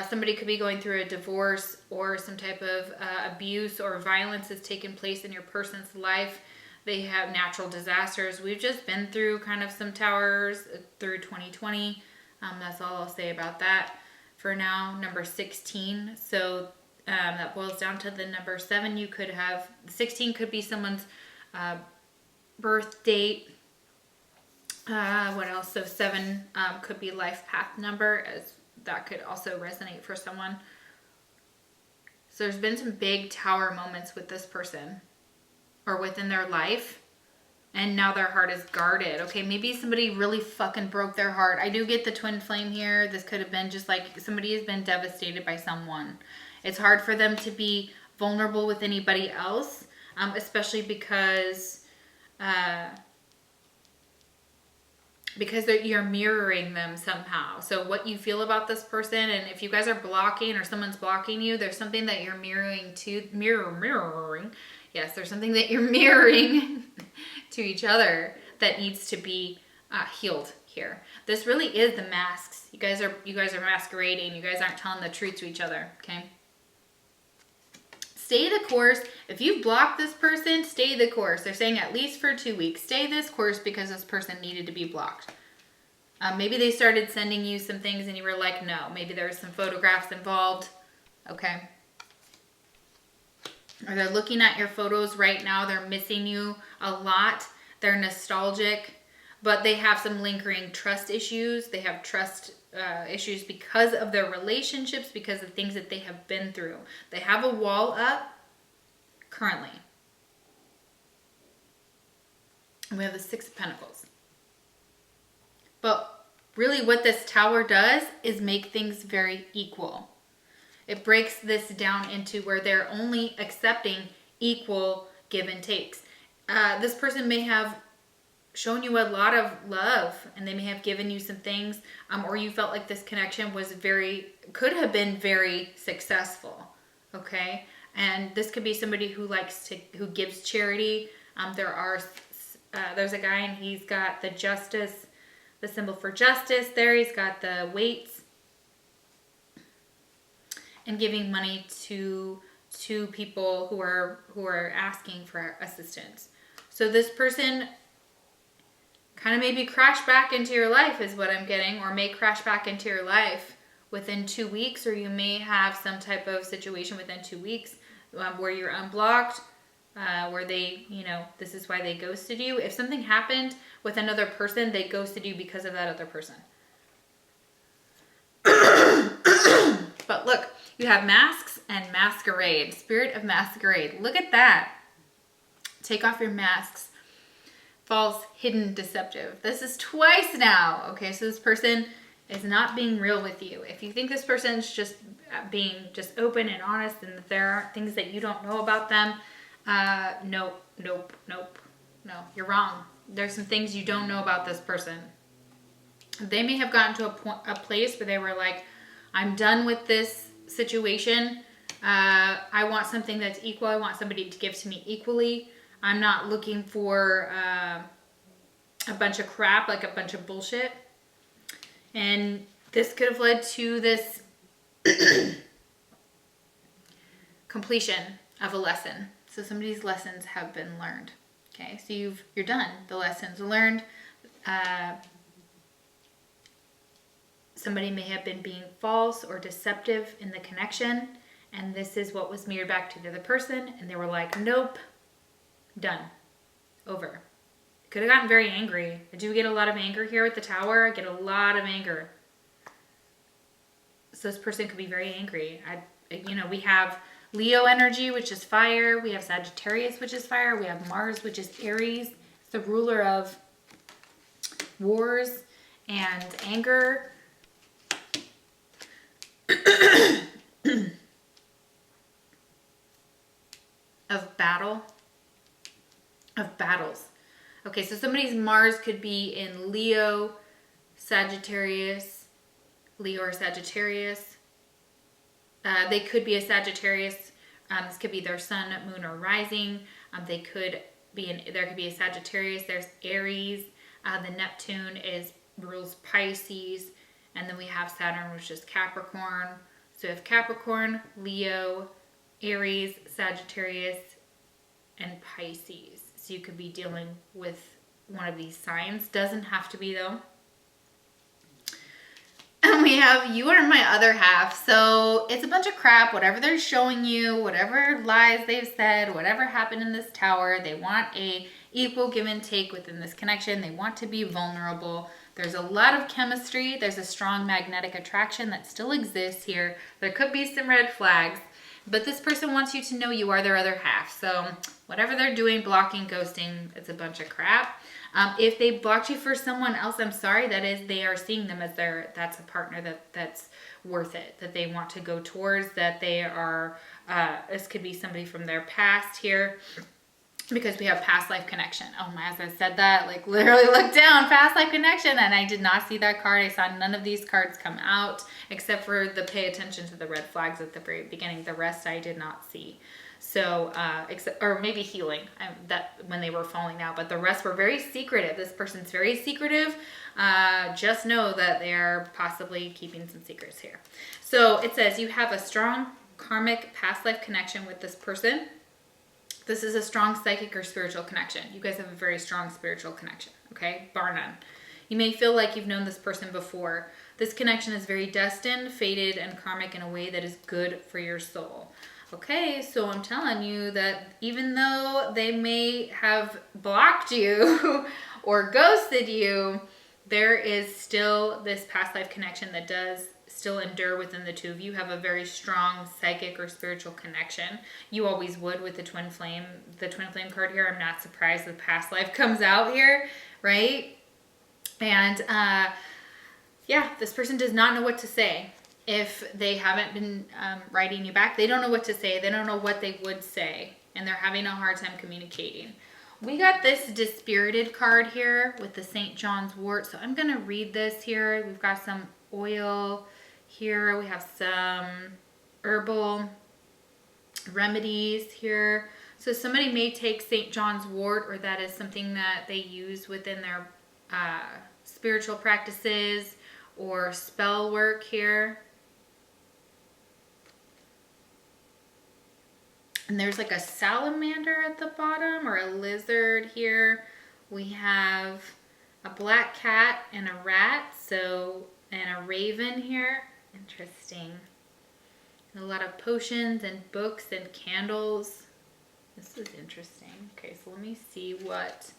Somebody could be going through a divorce or some type of abuse or violence has taken place in your person's life. They have natural disasters. We've just been through kind of some towers through 2020. That's all I'll say about that for now. Number 16. So that boils down to the number 7. You could have 16 could be someone's birth date. What else? So 7 could be life path number, as that could also resonate for someone. So there's been some big tower moments with this person or within their life, and now their heart is guarded. Okay, maybe somebody really fucking broke their heart. I do get the twin flame here. This could have been just like somebody has been devastated by someone. It's hard for them to be vulnerable with anybody else, especially because you're mirroring them somehow. So what you feel about this person, and if you guys are blocking or someone's blocking you, there's something that you're mirroring. Yes, there's something that you're mirroring to each other that needs to be healed here. This really is the masks. You guys are masquerading. You guys aren't telling the truth to each other, okay? Stay the course. If you've blocked this person, stay the course. They're saying at least for 2 weeks. Stay this course because this person needed to be blocked. Maybe they started sending you some things and you were like, no. Maybe there was some photographs involved. Okay. Or they're looking at your photos right now. They're missing you a lot. They're nostalgic, but they have some lingering trust issues. They have trust issues because of their relationships, because of things that they have been through. They have a wall up currently. And we have the 6 of Pentacles. But really what this tower does is make things very equal. It breaks this down into where they're only accepting equal give and takes. This person may have shown you a lot of love and they may have given you some things, or you felt like this connection was could have been very successful. Okay. And this could be somebody who gives charity. There's a guy and he's got the justice, the symbol for justice there. He's got the weights and giving money to people who are asking for assistance. So this person kind of maybe crash back into your life is what I'm getting, or may crash back into your life within 2 weeks, or you may have some type of situation within 2 weeks where you're unblocked, where they, this is why they ghosted you. If something happened with another person, they ghosted you because of that other person. But look, you have masks and masquerade, spirit of masquerade. Look at that. Take off your masks. False, hidden, deceptive. This is twice now. Okay, so this person is not being real with you. If you think this person's just being just open and honest and that there are things that you don't know about them, no, you're wrong. There's some things you don't know about this person. They may have gotten to a place where they were like, I'm done with this situation. I want something that's equal. I want somebody to give to me equally. I'm not looking for a bunch of crap, like a bunch of bullshit. And this could have led to this completion of a lesson. So some of these lessons have been learned. Okay, so you're done. The lessons learned. Somebody may have been being false or deceptive in the connection, and this is what was mirrored back to the other person, and they were like, nope, done, over. Could have gotten very angry. I do get a lot of anger here with the tower. I get a lot of anger. So this person could be very angry. We have Leo energy, which is fire. We have Sagittarius, which is fire. We have Mars, which is Aries. It's the ruler of wars and anger. Of battles. Okay, so somebody's Mars could be in Leo, Sagittarius, Leo or Sagittarius. They could be a Sagittarius. This could be their sun, moon, or rising. They could there could be a Sagittarius. There's Aries. The Neptune rules Pisces, and then we have Saturn, which is Capricorn. So we have Capricorn, Leo, Aries, Sagittarius, and Pisces. So you could be dealing with one of these signs. Doesn't have to be though. And we have you are my other half. So it's a bunch of crap, whatever they're showing you, whatever lies they've said, whatever happened in this tower. They want a equal give and take within this connection. They want to be vulnerable. There's a lot of chemistry. There's a strong magnetic attraction that still exists here. There could be some red flags, but this person wants you to know you are their other half. So whatever they're doing, blocking, ghosting, it's a bunch of crap. If they blocked you for someone else, I'm sorry, they are seeing them as that's a partner that's worth it, that they want to go towards, that they are, this could be somebody from their past here, because we have past life connection. Oh my, as I said that, like literally looked down, past life connection, and I did not see that card. I saw none of these cards come out, except for the pay attention to the red flags at the very beginning. The rest I did not see. So, or maybe healing, that when they were falling out, but the rest were very secretive. This person's very secretive. Just know that they are possibly keeping some secrets here. So it says you have a strong karmic past life connection with this person. This is a strong psychic or spiritual connection. You guys have a very strong spiritual connection, okay? Bar none. You may feel like you've known this person before. This connection is very destined, fated, and karmic in a way that is good for your soul. Okay, so I'm telling you that even though they may have blocked you or ghosted you, there is still this past life connection that does still endure within the two of you. Have a very strong psychic or spiritual connection. You always would with the twin flame card here. I'm not surprised the past life comes out here, right? And yeah, this person does not know what to say. If they haven't been writing you back, they don't know what to say. They don't know what they would say, and they're having a hard time communicating. We got this Dispirited card here with the St. John's wort. So I'm going to read this here. We've got some oil here. We have some herbal remedies here. So somebody may take St. John's wort, or that is something that they use within their spiritual practices or spell work here. And there's like a salamander at the bottom, or a lizard here. We have a black cat and a rat, and a raven here. Interesting. A lot of potions and books and candles. This is interesting. Okay, so let me see what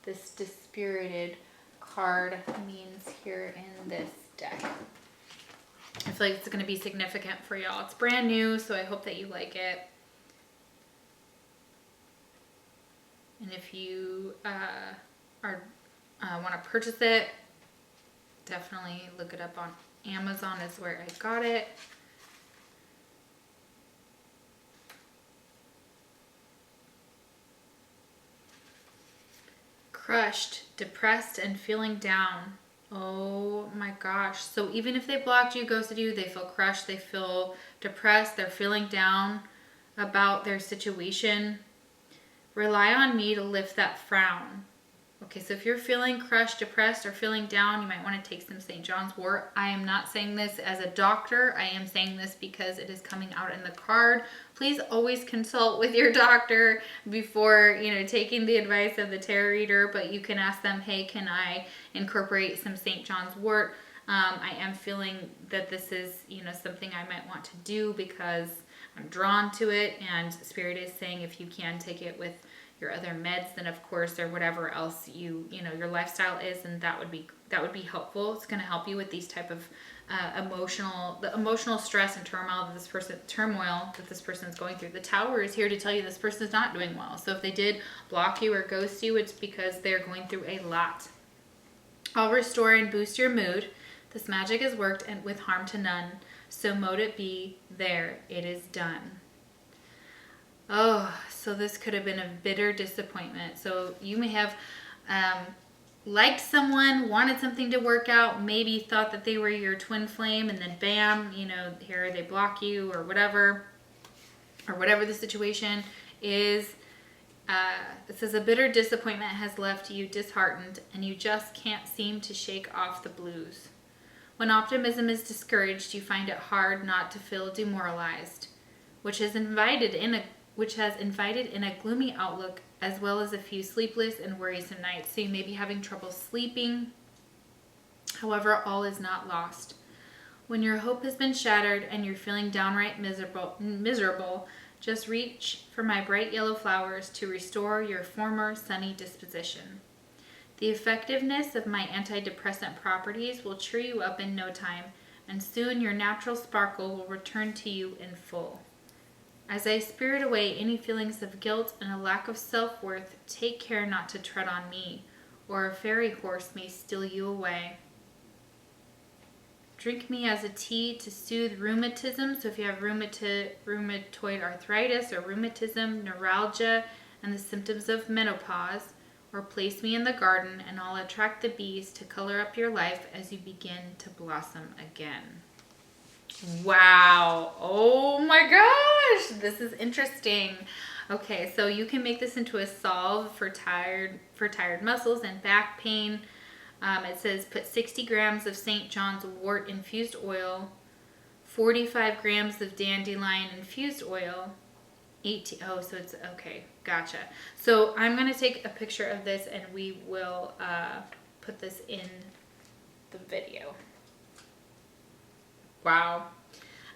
this Dispirited card means here in this deck. I feel like it's going to be significant for y'all. It's brand new, so I hope that you like it. And if you want to purchase it, definitely look it up on Amazon is where I got it. Crushed, depressed, and feeling down. Oh my gosh. So even if they blocked you, ghosted you, they feel crushed, they feel depressed, they're feeling down about their situation. Rely on me to lift that frown. Okay, so if you're feeling crushed, depressed, or feeling down, you might want to take some St. John's wort. I am not saying this as a doctor. I am saying this because it is coming out in the card. Please always consult with your doctor before, taking the advice of the tarot reader, but you can ask them, hey, can I incorporate some St. John's wort? I am feeling that this is, something I might want to do because I'm drawn to it, and Spirit is saying if you can take it with your other meds, then of course, or whatever else your lifestyle is, and that would be helpful. It's going to help you with these type of emotional stress and turmoil that this person is going through. The Tower is here to tell you this person is not doing well. So if they did block you or ghost you, it's because they're going through a lot. I'll restore and boost your mood. This magic is worked and with harm to none. So mote it be, there it is done. Oh, so this could have been a bitter disappointment. So you may have liked someone, wanted something to work out, maybe thought that they were your twin flame, and then bam, here they block you or whatever the situation is. It says a bitter disappointment has left you disheartened and you just can't seem to shake off the blues. When optimism is discouraged, you find it hard not to feel demoralized, which has invited in a gloomy outlook as well as a few sleepless and worrisome nights. So you may be having trouble sleeping. However, all is not lost. When your hope has been shattered and you're feeling downright miserable, just reach for my bright yellow flowers to restore your former sunny disposition. The effectiveness of my antidepressant properties will cheer you up in no time, and soon your natural sparkle will return to you in full. As I spirit away any feelings of guilt and a lack of self-worth, take care not to tread on me, or a fairy horse may steal you away. Drink me as a tea to soothe rheumatism. So if you have rheumatoid arthritis or rheumatism, neuralgia, and the symptoms of menopause, or place me in the garden and I'll attract the bees to color up your life as you begin to blossom again. Wow. Oh my gosh. This is interesting. Okay, so you can make this into a salve for tired muscles and back pain. It says put 60 grams of St. John's wort infused oil, 45 grams of dandelion infused oil, 18, oh, so it's, okay, gotcha. So I'm going to take a picture of this and we will put this in the video. Wow.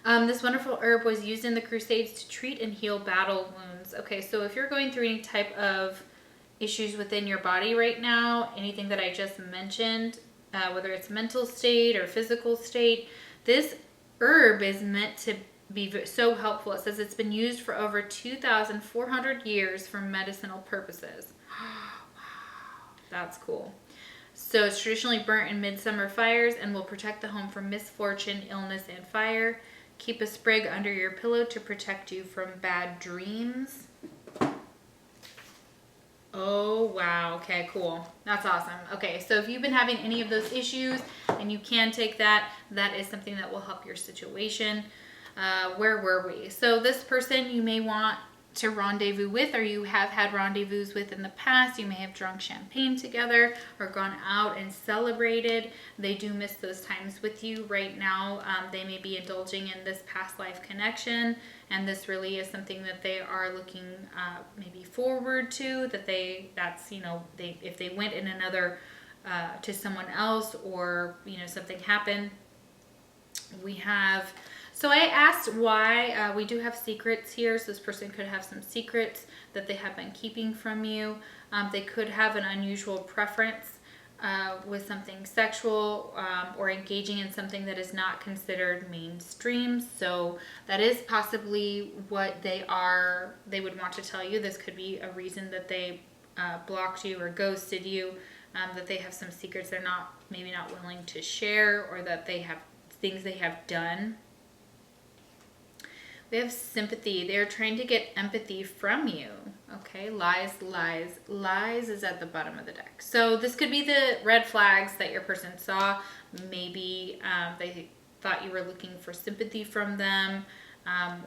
This wonderful herb was used in the Crusades to treat and heal battle wounds. Okay, so if you're going through any type of issues within your body right now, anything that I just mentioned, whether it's mental state or physical state, this herb is meant to be so helpful. It says it's been used for over 2,400 years for medicinal purposes. Wow, that's cool. So it's traditionally burnt in midsummer fires and will protect the home from misfortune, illness, and fire. Keep a sprig under your pillow to protect you from bad dreams. Oh, wow. Okay, cool. That's awesome. Okay, so if you've been having any of those issues and you can take that, that is something that will help your situation. Where were we? So this person you may want to rendezvous with, or you have had rendezvous with in the past. You may have drunk champagne together or gone out and celebrated. They do miss those times with you right now. They may be indulging in this past life connection, and this really is something that they are looking maybe forward to, that's if they went in another to someone else, or something happened. So I asked why. We do have secrets here. So this person could have some secrets that they have been keeping from you. They could have an unusual preference with something sexual or engaging in something that is not considered mainstream. So that is possibly what they would want to tell you. This could be a reason that they blocked you or ghosted you, that they have some secrets they're maybe not willing to share, or that they have things they have done. We have sympathy. They're trying to get empathy from you. Okay, lies is at the bottom of the deck. So this could be the red flags that your person saw. Maybe they thought you were looking for sympathy from them,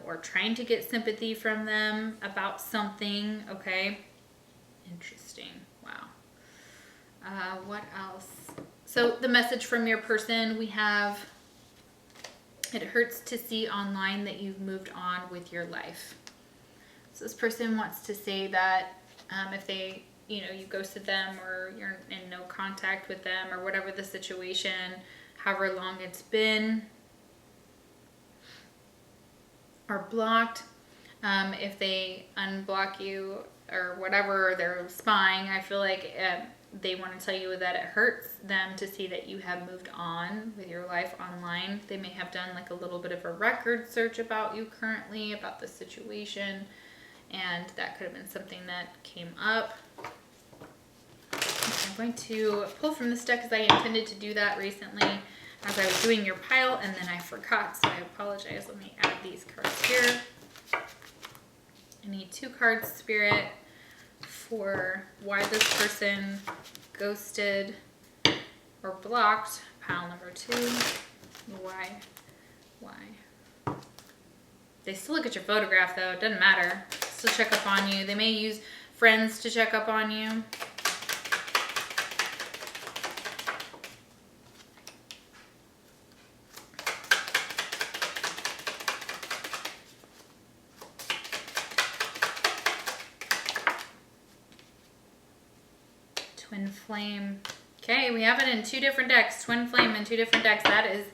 or trying to get sympathy from them about something. Okay, interesting. Wow. What else? So the message from your person, we have: it hurts to see online that you've moved on with your life. So this person wants to say that if they, you ghosted them, or you're in no contact with them, or whatever the situation, however long it's been, or blocked, if they unblock you or whatever, or they're spying, I feel like they want to tell you that it hurts them to see that you have moved on with your life online. They may have done like a little bit of a record search about you currently, about the situation, and that could have been something that came up. I'm going to pull from this deck because I intended to do that recently as I was doing your pile, and then I forgot, so I apologize. Let me add these cards here. I need 2 cards, Spirit, for why this person ghosted or blocked. Pile number 2. Why? They still look at your photograph though. It doesn't matter. Still check up on you. They may use friends to check up on you. Twin flame. Okay, we have it in 2 different decks. Twin flame in 2 different decks. That is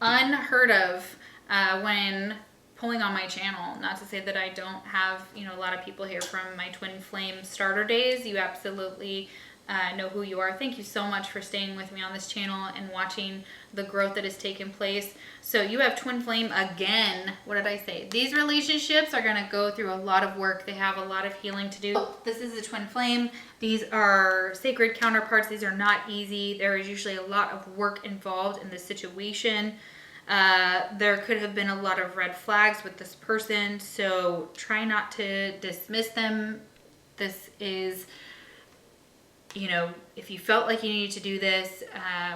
unheard of when pulling on my channel. Not to say that I don't have, you know, a lot of people here from my twin flame starter days. You absolutely know who you are. Thank you so much for staying with me on this channel and watching the growth that has taken place. So you have twin flame again. What did I say? These relationships are going to go through a lot of work. They have a lot of healing to do. This is a twin flame. These are sacred counterparts. These are not easy. There is usually a lot of work involved in this situation. There could have been a lot of red flags with this person, so try not to dismiss them. This is, you know, if you felt like you needed to do this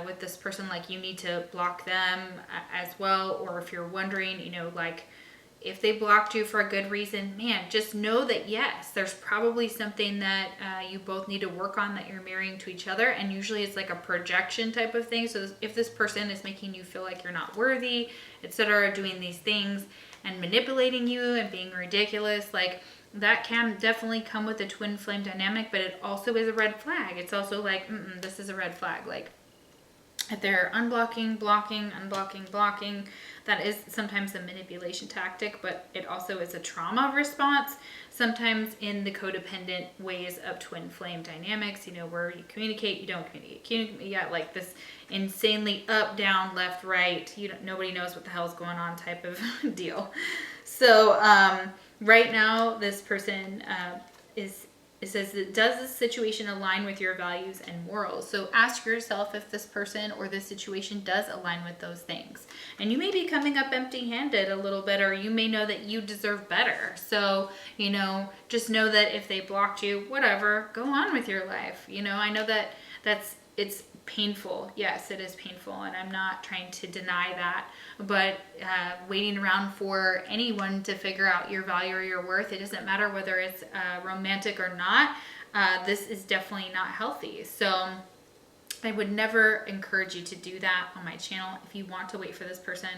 with this person, like you need to block them as well. Or if you're wondering, you know, like if they blocked you for a good reason, man, just know that yes, there's probably something that you both need to work on, that you're mirroring to each other. And usually it's like a projection type of thing. So if this person is making you feel like you're not worthy, etc., doing these things and manipulating you and being ridiculous, like that can definitely come with a twin flame dynamic, but it also is a red flag. It's also like, this is a red flag. Like if they're unblocking, blocking, unblocking, blocking, that is sometimes a manipulation tactic, but it also is a trauma response. Sometimes in the codependent ways of twin flame dynamics, you know, where you communicate, you don't communicate. You got like this insanely up, down, left, right. Nobody knows what the hell is going on type of deal. So right now, this person it says, does this situation align with your values and morals? So ask yourself if this person or this situation does align with those things. And you may be coming up empty-handed a little bit, or you may know that you deserve better. So, you know, just know that if they blocked you, whatever, go on with your life. You know, I know that it's painful. Yes, it is painful, and I'm not trying to deny that. But waiting around for anyone to figure out your value or your worth, it doesn't matter whether it's romantic or not. This is definitely not healthy. So I would never encourage you to do that on my channel. If you want to wait for this person,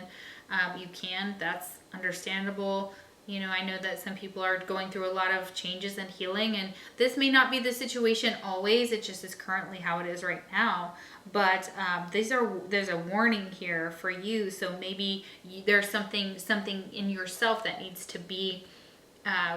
you can. That's understandable. You know, I know that some people are going through a lot of changes and healing, and this may not be the situation always. It just is currently how it is right now. But there's a warning here for you. So maybe there's something in yourself that needs to be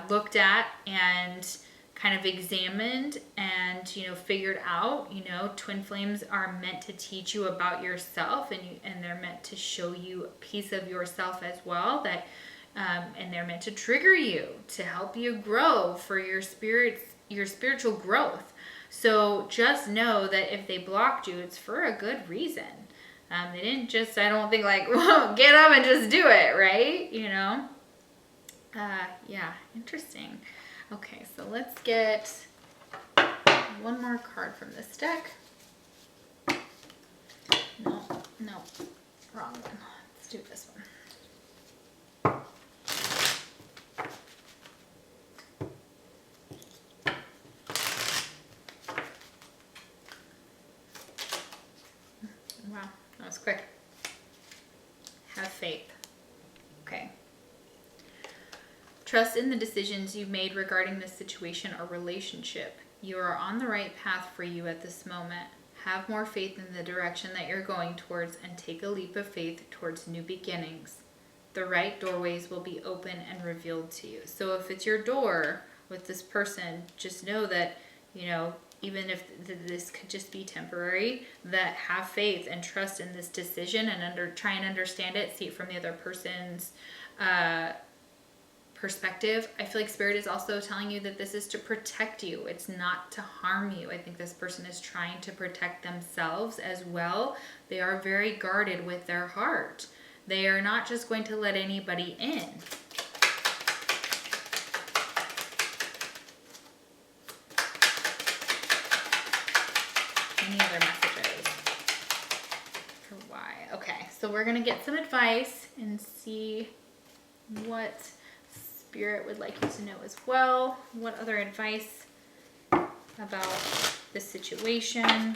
looked at and kind of examined and, you know, figured out. You know, twin flames are meant to teach you about yourself, and they're meant to show you a piece of yourself as well, that and they're meant to trigger you, to help you grow for your spiritual growth. So just know that if they blocked you, it's for a good reason. They didn't just, I don't think, like, whoa, get up and just do it, right? You know? Yeah, interesting. Okay, so let's get one more card from this deck. No, wrong one. Let's do this one. Wow, that was quick. Have faith. Okay. Trust in the decisions you've made regarding this situation or relationship. You are on the right path for you at this moment. Have more faith in the direction that you're going towards and take a leap of faith towards new beginnings. The right doorways will be open and revealed to you. So if it's your door with this person, just know that, you know, even if this could just be temporary, that have faith and trust in this decision and try and understand it, see it from the other person's perspective. I feel like Spirit is also telling you that this is to protect you. It's not to harm you. I think this person is trying to protect themselves as well. They are very guarded with their heart. They are not just going to let anybody in. Any other messages for why? Okay, so we're going to get some advice and see what Spirit would like you to know as well. What other advice about the situation.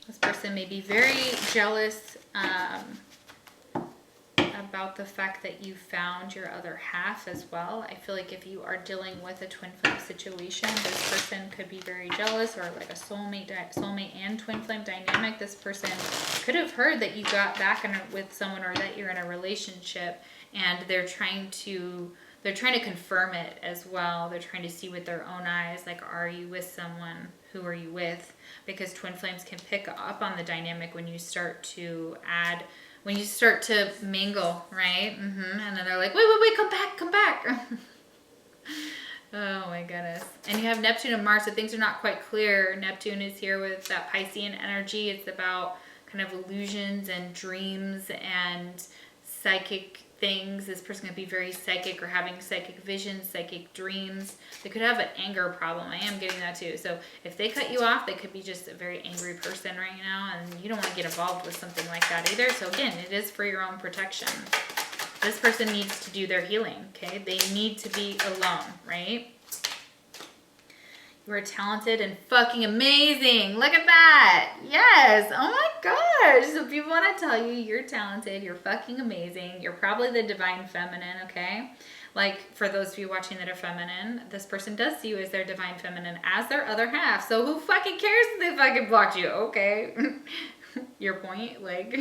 This person may be very jealous about the fact that you found your other half as well. I feel like if you are dealing with a twin flame situation, this person could be very jealous, or like a soulmate and twin flame dynamic. This person could have heard that you got back with someone, or that you're in a relationship, and they're trying to confirm it as well. They're trying to see with their own eyes, like, are you with someone? Who are you with? Because twin flames can pick up on the dynamic when you start to mingle, right? And then they're like, wait, come back. Oh my goodness. And you have Neptune and Mars, so things are not quite clear. Neptune is here with that Piscean energy. It's about kind of illusions and dreams and psychic things. This person could be very psychic, or having psychic visions, psychic dreams. They could have an anger problem. I am getting that too. So if they cut you off, they could be just a very angry person right now, and you don't want to get involved with something like that either. So again, it is for your own protection. This person needs to do their healing, okay? They need to be alone, right? You are talented and fucking amazing. Look at that. Yes. Oh my gosh. So people want to tell you you're talented. You're fucking amazing. You're probably the divine feminine, okay? Like, for those of you watching that are feminine, this person does see you as their divine feminine, as their other half. So who fucking cares if they fucking blocked you? Okay. Your point? Like,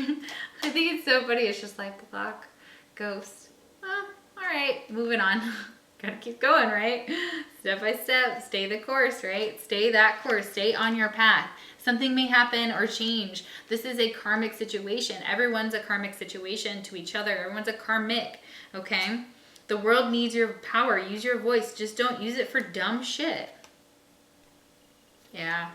I think it's so funny. It's just like, block, ghost. Oh, all right. Moving on. Gotta keep going, right? Step by step, stay the course, right? Stay that course, stay on your path. Something may happen or change. This is a karmic situation. Everyone's a karmic situation to each other. Everyone's a karmic, okay? The world needs your power. Use your voice. Just don't use it for dumb shit. Yeah.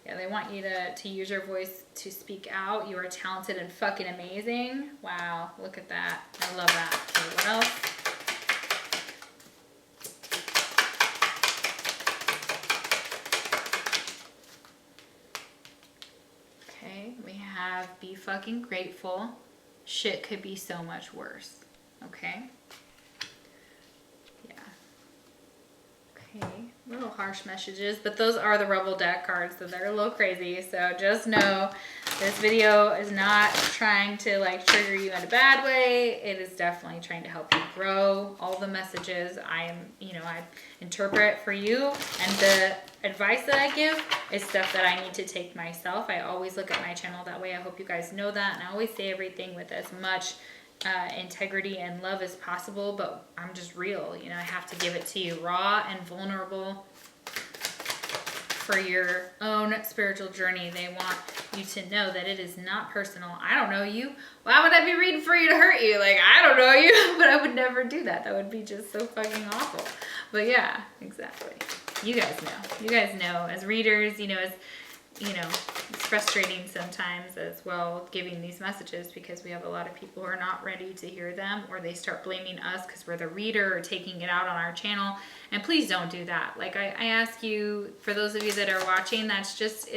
Yeah, they want you to use your voice to speak out. You are talented and fucking amazing. Wow, look at that. I love that. Okay, what else? Okay, we have be fucking grateful. Shit could be so much worse. Okay? Okay, little harsh messages, but those are the Rebel deck cards, so they're a little crazy. So just know this video is not trying to like trigger you in a bad way. It is definitely trying to help you grow. All the messages I interpret for you, and the advice that I give is stuff that I need to take myself. I always look at my channel that way. I hope you guys know that, and I always say everything with as much integrity and love as possible, but I'm just real. I have to give it to you raw and vulnerable for your own spiritual journey. They want you to know that it is not personal. I don't know you. Why would I be reading for you to hurt you? Like, I don't know you, but I would never do that. That would be just so fucking awful. But yeah, exactly. You guys know. You guys know as readers, it's frustrating sometimes as well giving these messages, because we have a lot of people who are not ready to hear them, or they start blaming us because we're the reader, or taking it out on our channel. And please don't do that. Like, I ask you, for those of you that are watching, that's just,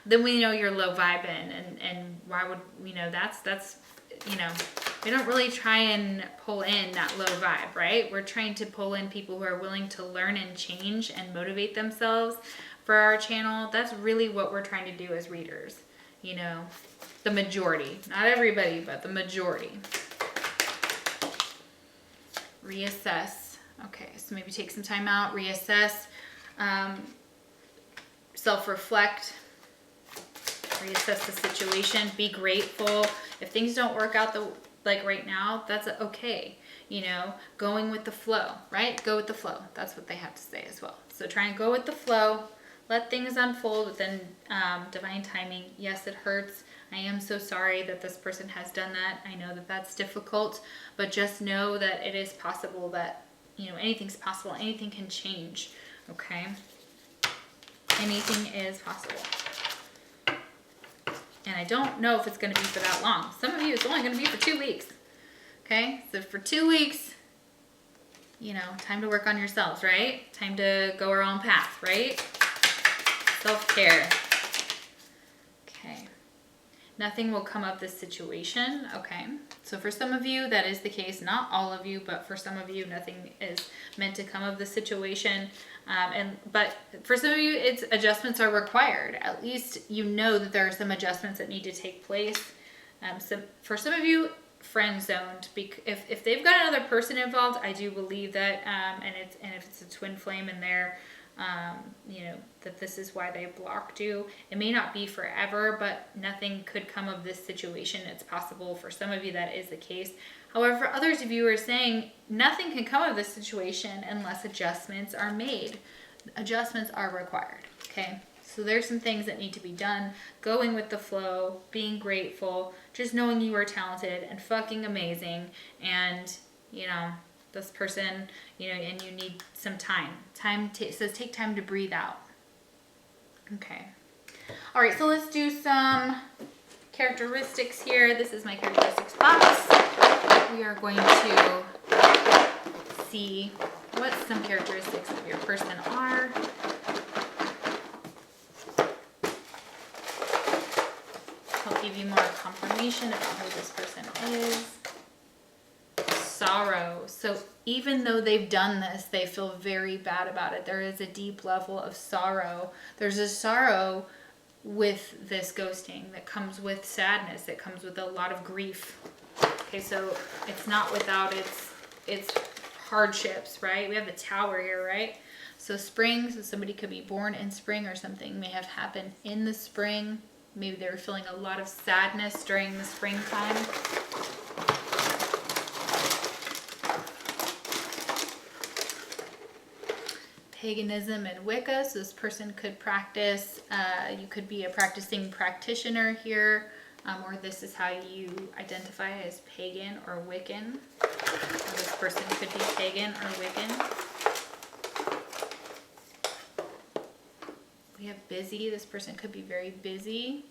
then we know you're low vibing, and why would, that's we don't really try and pull in that low vibe, right? We're trying to pull in people who are willing to learn and change and motivate themselves for our channel. That's really what we're trying to do as readers. The majority, not everybody, but the majority. Reassess. Okay, so maybe take some time out, reassess, self-reflect, reassess the situation, be grateful. If things don't work out like right now, that's okay. Going with the flow, right? Go with the flow. That's what they have to say as well. So try and go with the flow. Let things unfold within divine timing. Yes, it hurts. I am so sorry that this person has done that. I know that that's difficult, but just know that it is possible that, anything's possible. Anything can change, okay? Anything is possible. And I don't know if it's going to be for that long. Some of you, it's only going to be for 2 weeks, okay? So for 2 weeks, time to work on yourselves, right? Time to go our own path, right? Self-care. Okay. Nothing will come of this situation. Okay. So for some of you, that is the case. Not all of you, but for some of you, nothing is meant to come of the situation. But for some of you, it's adjustments are required. At least you know that there are some adjustments that need to take place. So for some of you, friend zoned. If they've got another person involved, I do believe that, and if it's a twin flame in there, you know, that this is why they blocked you. It may not be forever, but nothing could come of this situation. It's possible for some of you that is the case. However, for others of you are saying nothing can come of this situation unless adjustments are made. Adjustments are required, okay? So there's some things that need to be done. Going with the flow, being grateful, just knowing you are talented and fucking amazing, and, you know, this person, you know, and you need some time. It says take time to breathe out. Okay. All right, so let's do some characteristics here. This is my characteristics box. We are going to see what some characteristics of your person are. I'll give you more confirmation about who this person is. Sorrow. So even though they've done this, they feel very bad about it. There is a deep level of sorrow. There's a sorrow with this ghosting that comes with sadness. It comes with a lot of grief. Okay, so it's not without its hardships, right? We have the Tower here, right? So spring, so somebody could be born in spring, or something may have happened in the spring. Maybe they were feeling a lot of sadness during the springtime. Paganism and Wicca, so this person could practice, you could be a practicing practitioner here, or this is how you identify as pagan or Wiccan. Or this person could be pagan or Wiccan. We have busy, this person could be very busy.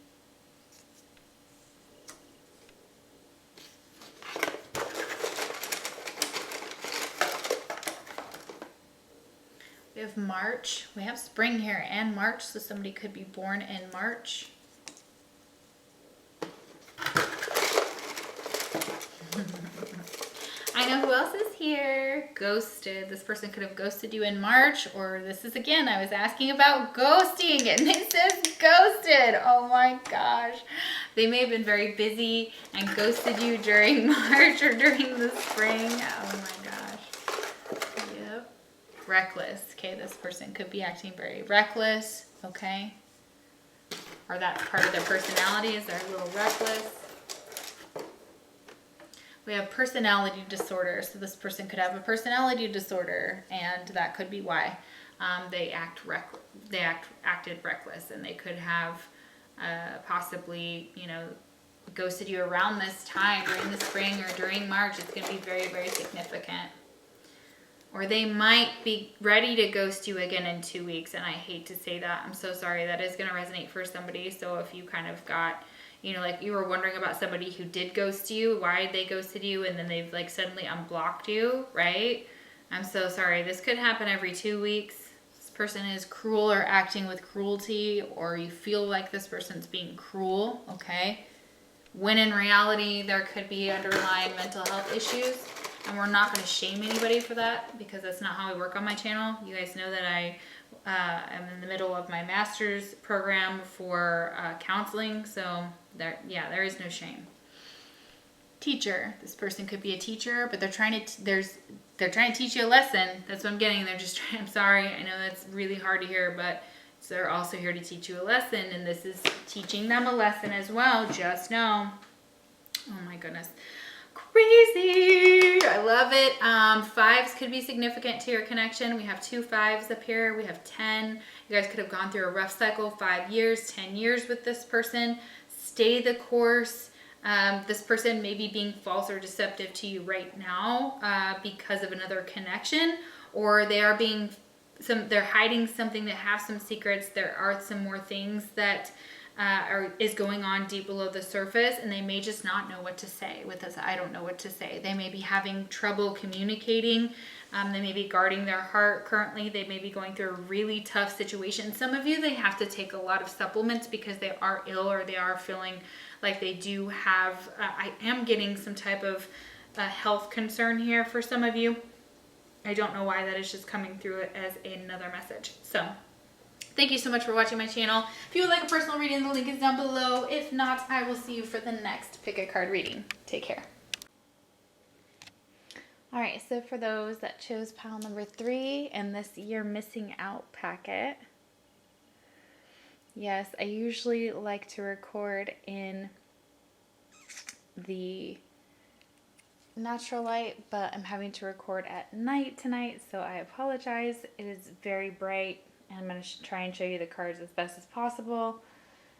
We have March. We have spring here and March, so somebody could be born in March. I know who else is here. Ghosted. This person could have ghosted you in March, or this is, again, I was asking about ghosting and it says ghosted. Oh my gosh. They may have been very busy and ghosted you during March or during the spring. Oh my gosh. Yep. Reckless. Okay, this person could be acting very reckless. Okay. Or that's part of their personality, is they're a little reckless. We have personality disorder. So this person could have a personality disorder, and that could be why they acted reckless, and they could have possibly, you know, ghosted you around this time during the spring or during March. It's going to be very, very significant. Or they might be ready to ghost you again in 2 weeks, and I hate to say that. I'm so sorry. That is going to resonate for somebody. So if you kind of got, you know, like you were wondering about somebody who did ghost you, why they ghosted you, and then they've like suddenly unblocked you, right? I'm so sorry. This could happen every 2 weeks. This person is cruel or acting with cruelty, or you feel like this person's being cruel, okay? When in reality, there could be underlying mental health issues. And we're not going to shame anybody for that, because that's not how I work on my channel. You guys know that I am in the middle of my master's program for counseling. So there is no shame. Teacher. This person could be a teacher, but they're trying to teach you a lesson. That's what I'm getting. They're just trying, I'm sorry. I know that's really hard to hear, but they're also here to teach you a lesson, and this is teaching them a lesson as well. Just know. Oh my goodness. Crazy. I love it. Fives could be significant to your connection. We have 2 5s up here. We have 10. You guys could have gone through a rough cycle, 5 years, 10 years with this person. Stay the course. This person may be being false or deceptive to you right now because of another connection, or they are they're hiding something. They have some secrets. There are some more things that is going on deep below the surface, and they may just not know what to say with us. I don't know what to say. They may be having trouble communicating. They may be guarding their heart currently. They may be going through a really tough situation. Some of you, they have to take a lot of supplements because they are ill, or they are feeling like they do have, I am getting some type of health concern here for some of you. I don't know why, that is just coming through it as another message. So thank you so much for watching my channel. If you would like a personal reading, the link is down below. If not, I will see you for the next pick a card reading. Take care. All right, so for those that chose pile number 3 and this You're Missing Out packet, yes, I usually like to record in the natural light, but I'm having to record at night tonight, so I apologize. It is very bright, and I'm going to try and show you the cards as best as possible.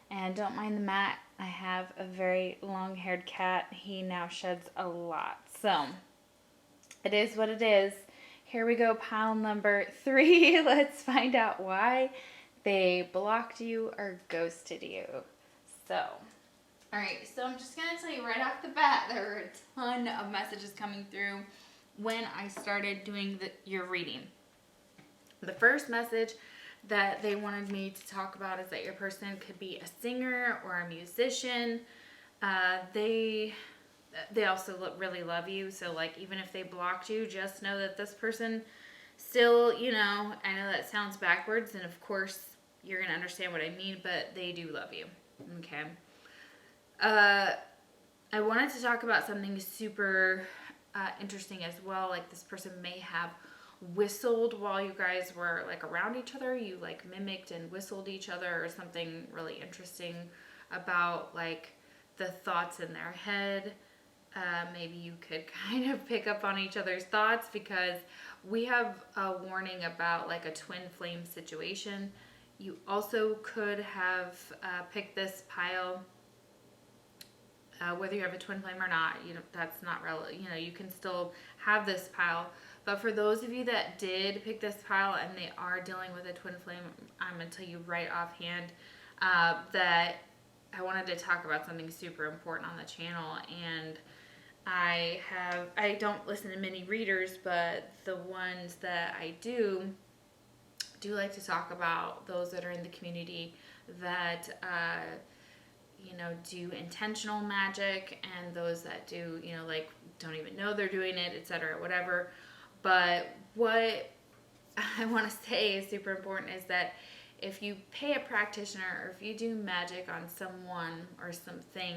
And don't mind the mat. I have a very long-haired cat. He now sheds a lot, so it is what it is. Here we go, pile number 3. Let's find out why they blocked you or ghosted you. So, all right, so I'm just going to tell you right off the bat, there were a ton of messages coming through when I started doing your reading. The first message that they wanted me to talk about is that your person could be a singer or a musician. They also really love you, so like even if they blocked you, just know that this person still, you know, I know that sounds backwards, and of course you're going to understand what I mean, but they do love you, okay? I wanted to talk about something super interesting as well. Like this person may have whistled while you guys were like around each other. You like mimicked and whistled each other, or something really interesting about like the thoughts in their head. Maybe you could kind of pick up on each other's thoughts, because we have a warning about like a twin flame situation. You also could have picked this pile. Whether you have a twin flame or not, you know, that's not relevant. You know, you can still have this pile. But for those of you that did pick this pile and they are dealing with a twin flame, I'm going to tell you right offhand that I wanted to talk about something super important on the channel. And I don't listen to many readers, but the ones that I do like to talk about those that are in the community that you know, do intentional magic, and those that do, you know, like don't even know they're doing it, etc., whatever. But what I want to say is super important is that if you pay a practitioner, or if you do magic on someone or something,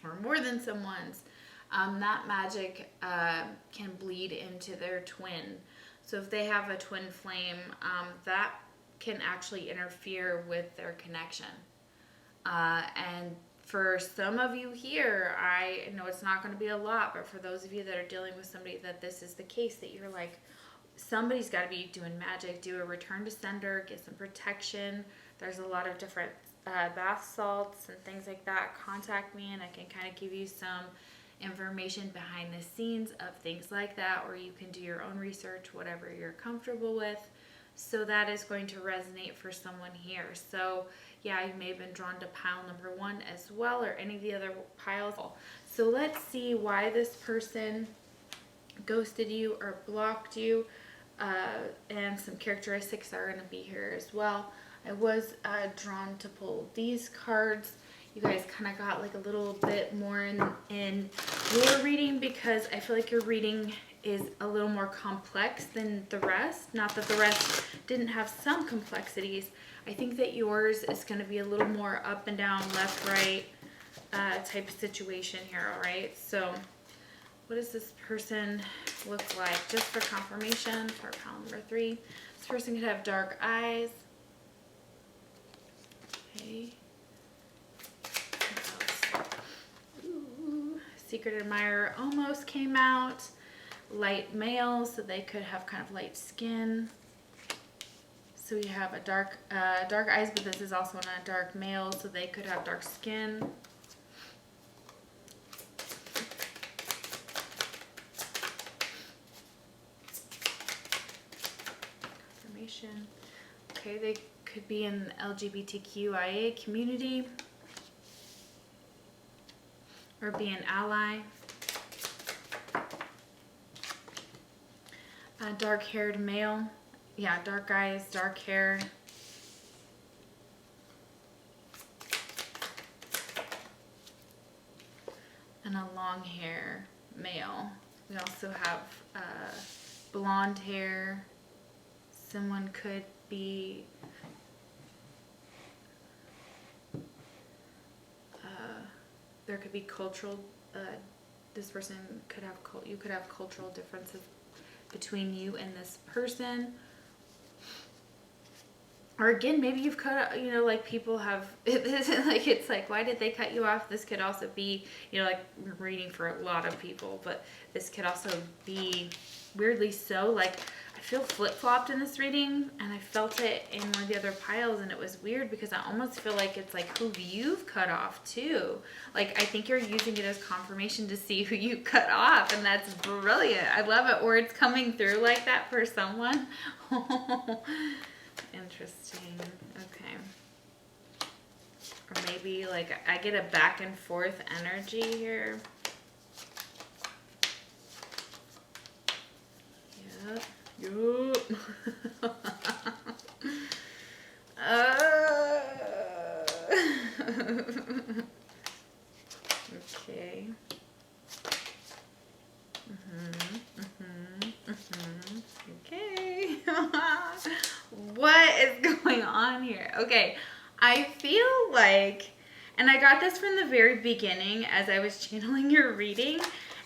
or more than someone's, that magic can bleed into their twin. So if they have a twin flame, that can actually interfere with their connection. And for some of you here, I know it's not going to be a lot, but for those of you that are dealing with somebody that this is the case, that you're like, somebody's got to be doing magic, do a return to sender, get some protection. There's a lot of different bath salts and things like that. Contact me and I can kind of give you some information behind the scenes of things like that, or you can do your own research, whatever you're comfortable with. So that is going to resonate for someone here. So yeah, you may have been drawn to pile number 1 as well, or any of the other piles. So let's see why this person ghosted you or blocked you, and some characteristics are going to be here as well. I was drawn to pull these cards. You guys kind of got like a little bit more in your reading, because I feel like your reading is a little more complex than the rest. Not that the rest didn't have some complexities. I think that yours is going to be a little more up and down, left, right type of situation here, all right? So what does this person look like? Just for confirmation for pile number 3. This person could have dark eyes. Okay. Ooh. Secret admirer almost came out. Light male, so they could have kind of light skin. So you have a dark eyes, but this is also not a dark male, so they could have dark skin. Confirmation. Okay, they could be in the LGBTQIA community, or be an ally. A dark-haired male. Yeah, dark eyes, dark hair. and a long hair male. We also have blonde hair. Someone could be there could be cultural this person could have you could have cultural differences between you and this person. Or again, maybe you've cut, you know, like people have, like it's like, why did they cut you off? This could also be, you know, like reading for a lot of people, but this could also be weirdly so, like I feel flip-flopped in this reading, and I felt it in one of the other piles, and it was weird because I almost feel like it's like who you've cut off too. Like I think you're using it as confirmation to see who you cut off, and that's brilliant. I love it, or it's coming through like that for someone. Interesting. Okay. Or maybe like I get a back and forth energy here. Yep. Yup. Okay. Okay. What is going on here? Okay, I feel like, and I got this from the very beginning as I was channeling your reading,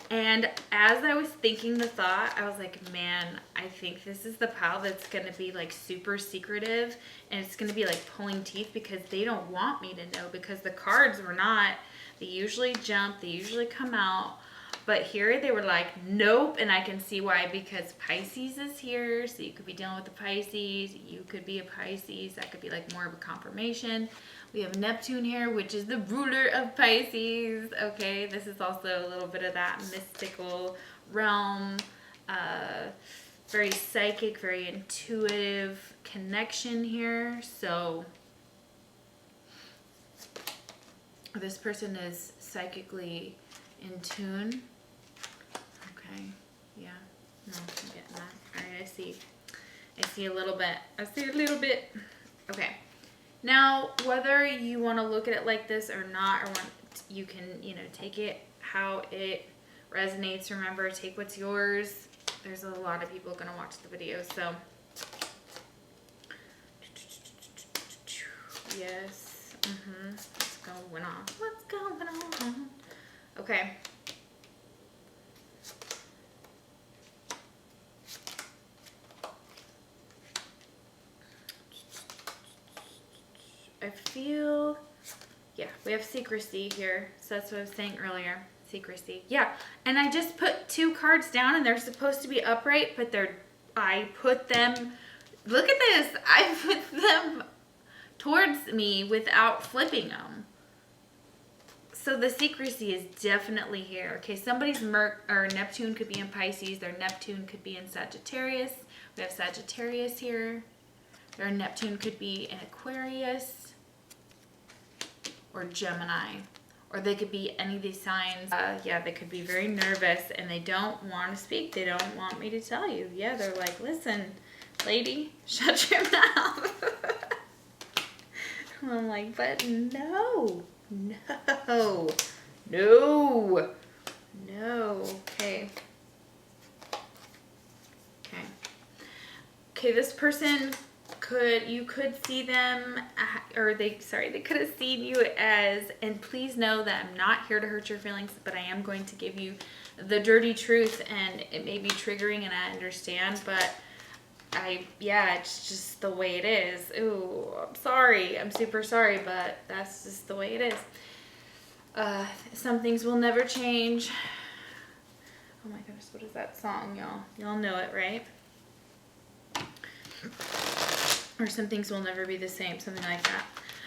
and as I was thinking the thought, I was like, man, I think this is the pile that's going to be like super secretive, and it's going to be like pulling teeth because they don't want me to know, because the cards were not, they usually jump, they usually come out. But here they were like, nope, and I can see why, because Pisces is here, so you could be dealing with the Pisces, you could be a Pisces, that could be like more of a confirmation. We have Neptune here, which is the ruler of Pisces, okay? This is also a little bit of that mystical realm, very psychic, very intuitive connection here, so this person is psychically in tune. Okay, yeah, no, I'm getting that. All right, I see a little bit. Okay, now whether you want to look at it like this or not, or you can, you know, take it how it resonates. Remember, take what's yours. There's a lot of people gonna watch the video, so yes. What's going on? What's going on? Okay. I feel, yeah, we have secrecy here. So that's what I was saying earlier. Secrecy. Yeah. And I just put 2 cards down, and they're supposed to be upright, but I put them, look at this. I put them towards me without flipping them. So the secrecy is definitely here. Okay, somebody's or Neptune could be in Pisces. Their Neptune could be in Sagittarius. We have Sagittarius here. Their Neptune could be in Aquarius or Gemini. Or they could be any of these signs. Yeah, they could be very nervous and they don't want to speak. They don't want me to tell you. Yeah, they're like, listen, lady, shut your mouth. I'm like, but no. No. Okay. Okay, this person you could see them, or they could have seen you as, and please know that I'm not here to hurt your feelings, but I am going to give you the dirty truth, and it may be triggering, and I understand, but it's just the way it is. Ooh, I'm sorry. I'm super sorry, but that's just the way it is. Some things will never change. Oh my goodness, what is that song, y'all? Y'all know it, right? Or some things will never be the same, something like that.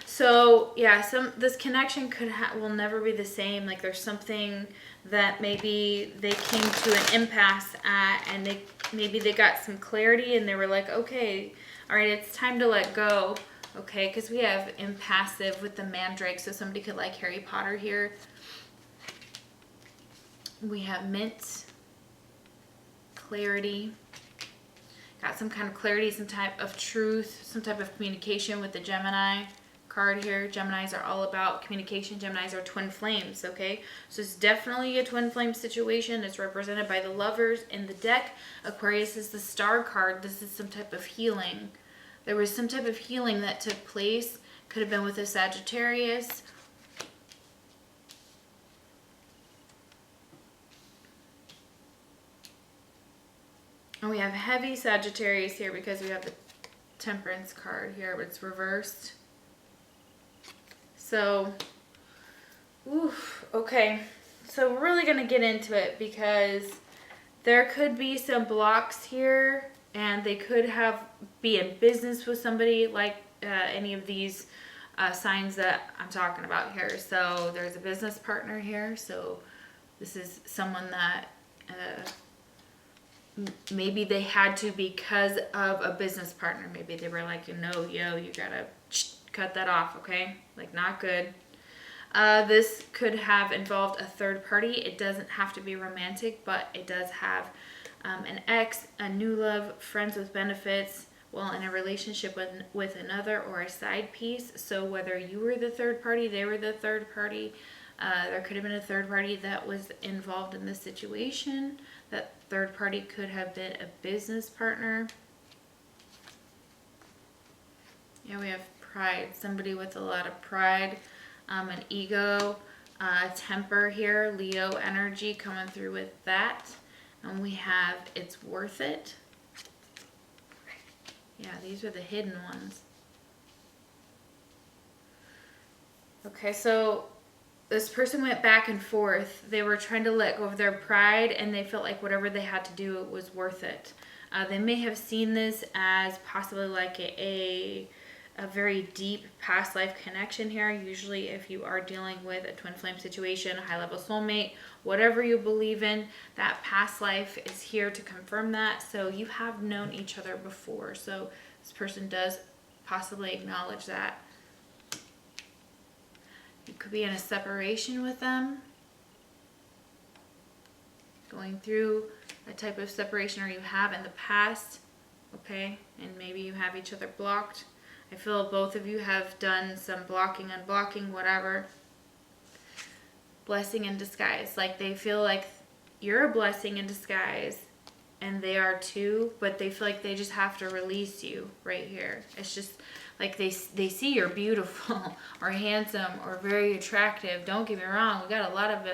So yeah, this connection will never be the same. Like there's something that maybe they came to an impasse at, and maybe they got some clarity, and they were like, okay, all right, it's time to let go. Okay, because we have impassive with the mandrake, so somebody could like Harry Potter here. We have mint, clarity. Got some kind of clarity, some type of truth, some type of communication with the Gemini card here. Geminis are all about communication. Geminis are twin flames, okay? So it's definitely a twin flame situation. It's represented by the Lovers in the deck. Aquarius is the Star card. This is some type of healing. There was some type of healing that took place. Could have been with a Sagittarius. And we have heavy Sagittarius here because we have the Temperance card here, but it's reversed. So, oof, okay. So we're really going to get into it because there could be some blocks here, and they could be in business with somebody like any of these signs that I'm talking about here. So there's a business partner here. So this is someone that maybe they had to because of a business partner. Maybe they were like, no, you gotta cut that off, okay? Like, not good. This could have involved a third party. It doesn't have to be romantic, but it does have an ex, a new love, friends with benefits, well, in a relationship with another, or a side piece. So whether you were the third party, they were the third party, there could have been a third party that was involved in this situation. That third party could have been a business partner. Yeah, we have pride. Somebody with a lot of pride, an ego, temper here, Leo energy coming through with that. And we have it's worth it. Yeah, these are the hidden ones. Okay, so this person went back and forth. They were trying to let go of their pride, and they felt like whatever they had to do, it was worth it. They may have seen this as possibly like a very deep past life connection here. Usually if you are dealing with a twin flame situation, a high level soulmate, whatever you believe in, that past life is here to confirm that. So you have known each other before. So this person does possibly acknowledge that. You could be in a separation with them, going through a type of separation, or you have in the past, okay? And maybe you have each other blocked. I feel both of you have done some blocking, unblocking, whatever. Blessing in disguise. Like, they feel like you're a blessing in disguise, and they are too, but they feel like they just have to release you right here. It's just like they see you're beautiful or handsome or very attractive. Don't get me wrong. We got a lot of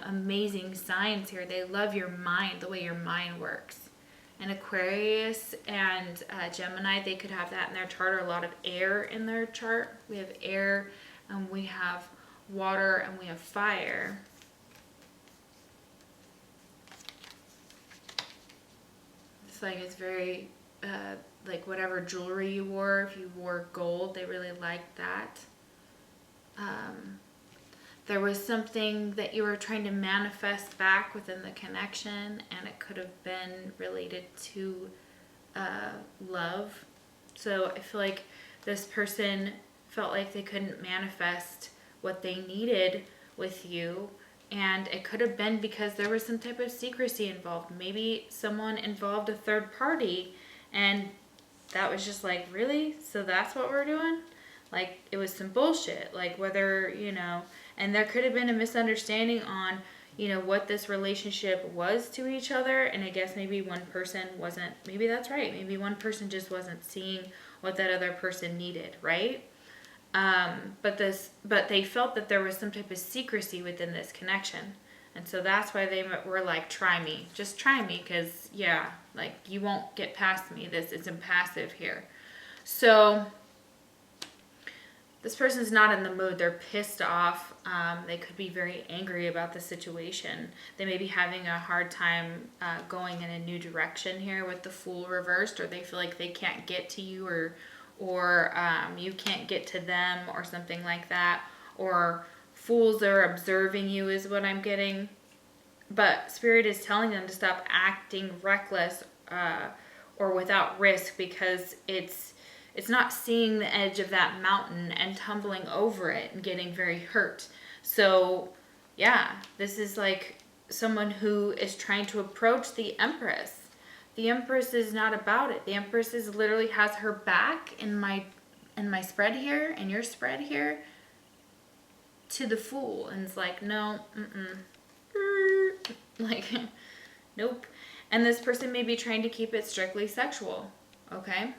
amazing signs here. They love your mind, the way your mind works. And Aquarius and Gemini, they could have that in their chart, or a lot of air in their chart. We have air, and we have water, and we have fire. It's like it's very like whatever jewelry you wore. If you wore gold, they really liked that. There was something that you were trying to manifest back within the connection, and it could have been related to love. So I feel like this person felt like they couldn't manifest what they needed with you, and it could have been because there was some type of secrecy involved. Maybe someone involved a third party, and that was just like, really? So that's what we're doing? Like, it was some bullshit. Like, whether, and there could have been a misunderstanding on, what this relationship was to each other. And I guess maybe one person wasn't, maybe that's right. Maybe one person just wasn't seeing what that other person needed, right? But they felt that there was some type of secrecy within this connection. And so that's why they were like, try me. Just try me, because, yeah, like, you won't get past me. This is impassive here. So this person's not in the mood. They're pissed off. They could be very angry about the situation. They may be having a hard time going in a new direction here with the Fool reversed, or they feel like they can't get to you, or you can't get to them, or something like that. Or fools are observing you is what I'm getting. But Spirit is telling them to stop acting reckless or without risk, because it's not seeing the edge of that mountain and tumbling over it and getting very hurt. So yeah, this is like someone who is trying to approach the Empress. The Empress is not about it. The Empress literally has her back in my and my spread here and your spread here to the Fool. And it's like, no, like, nope. And this person may be trying to keep it strictly sexual, okay?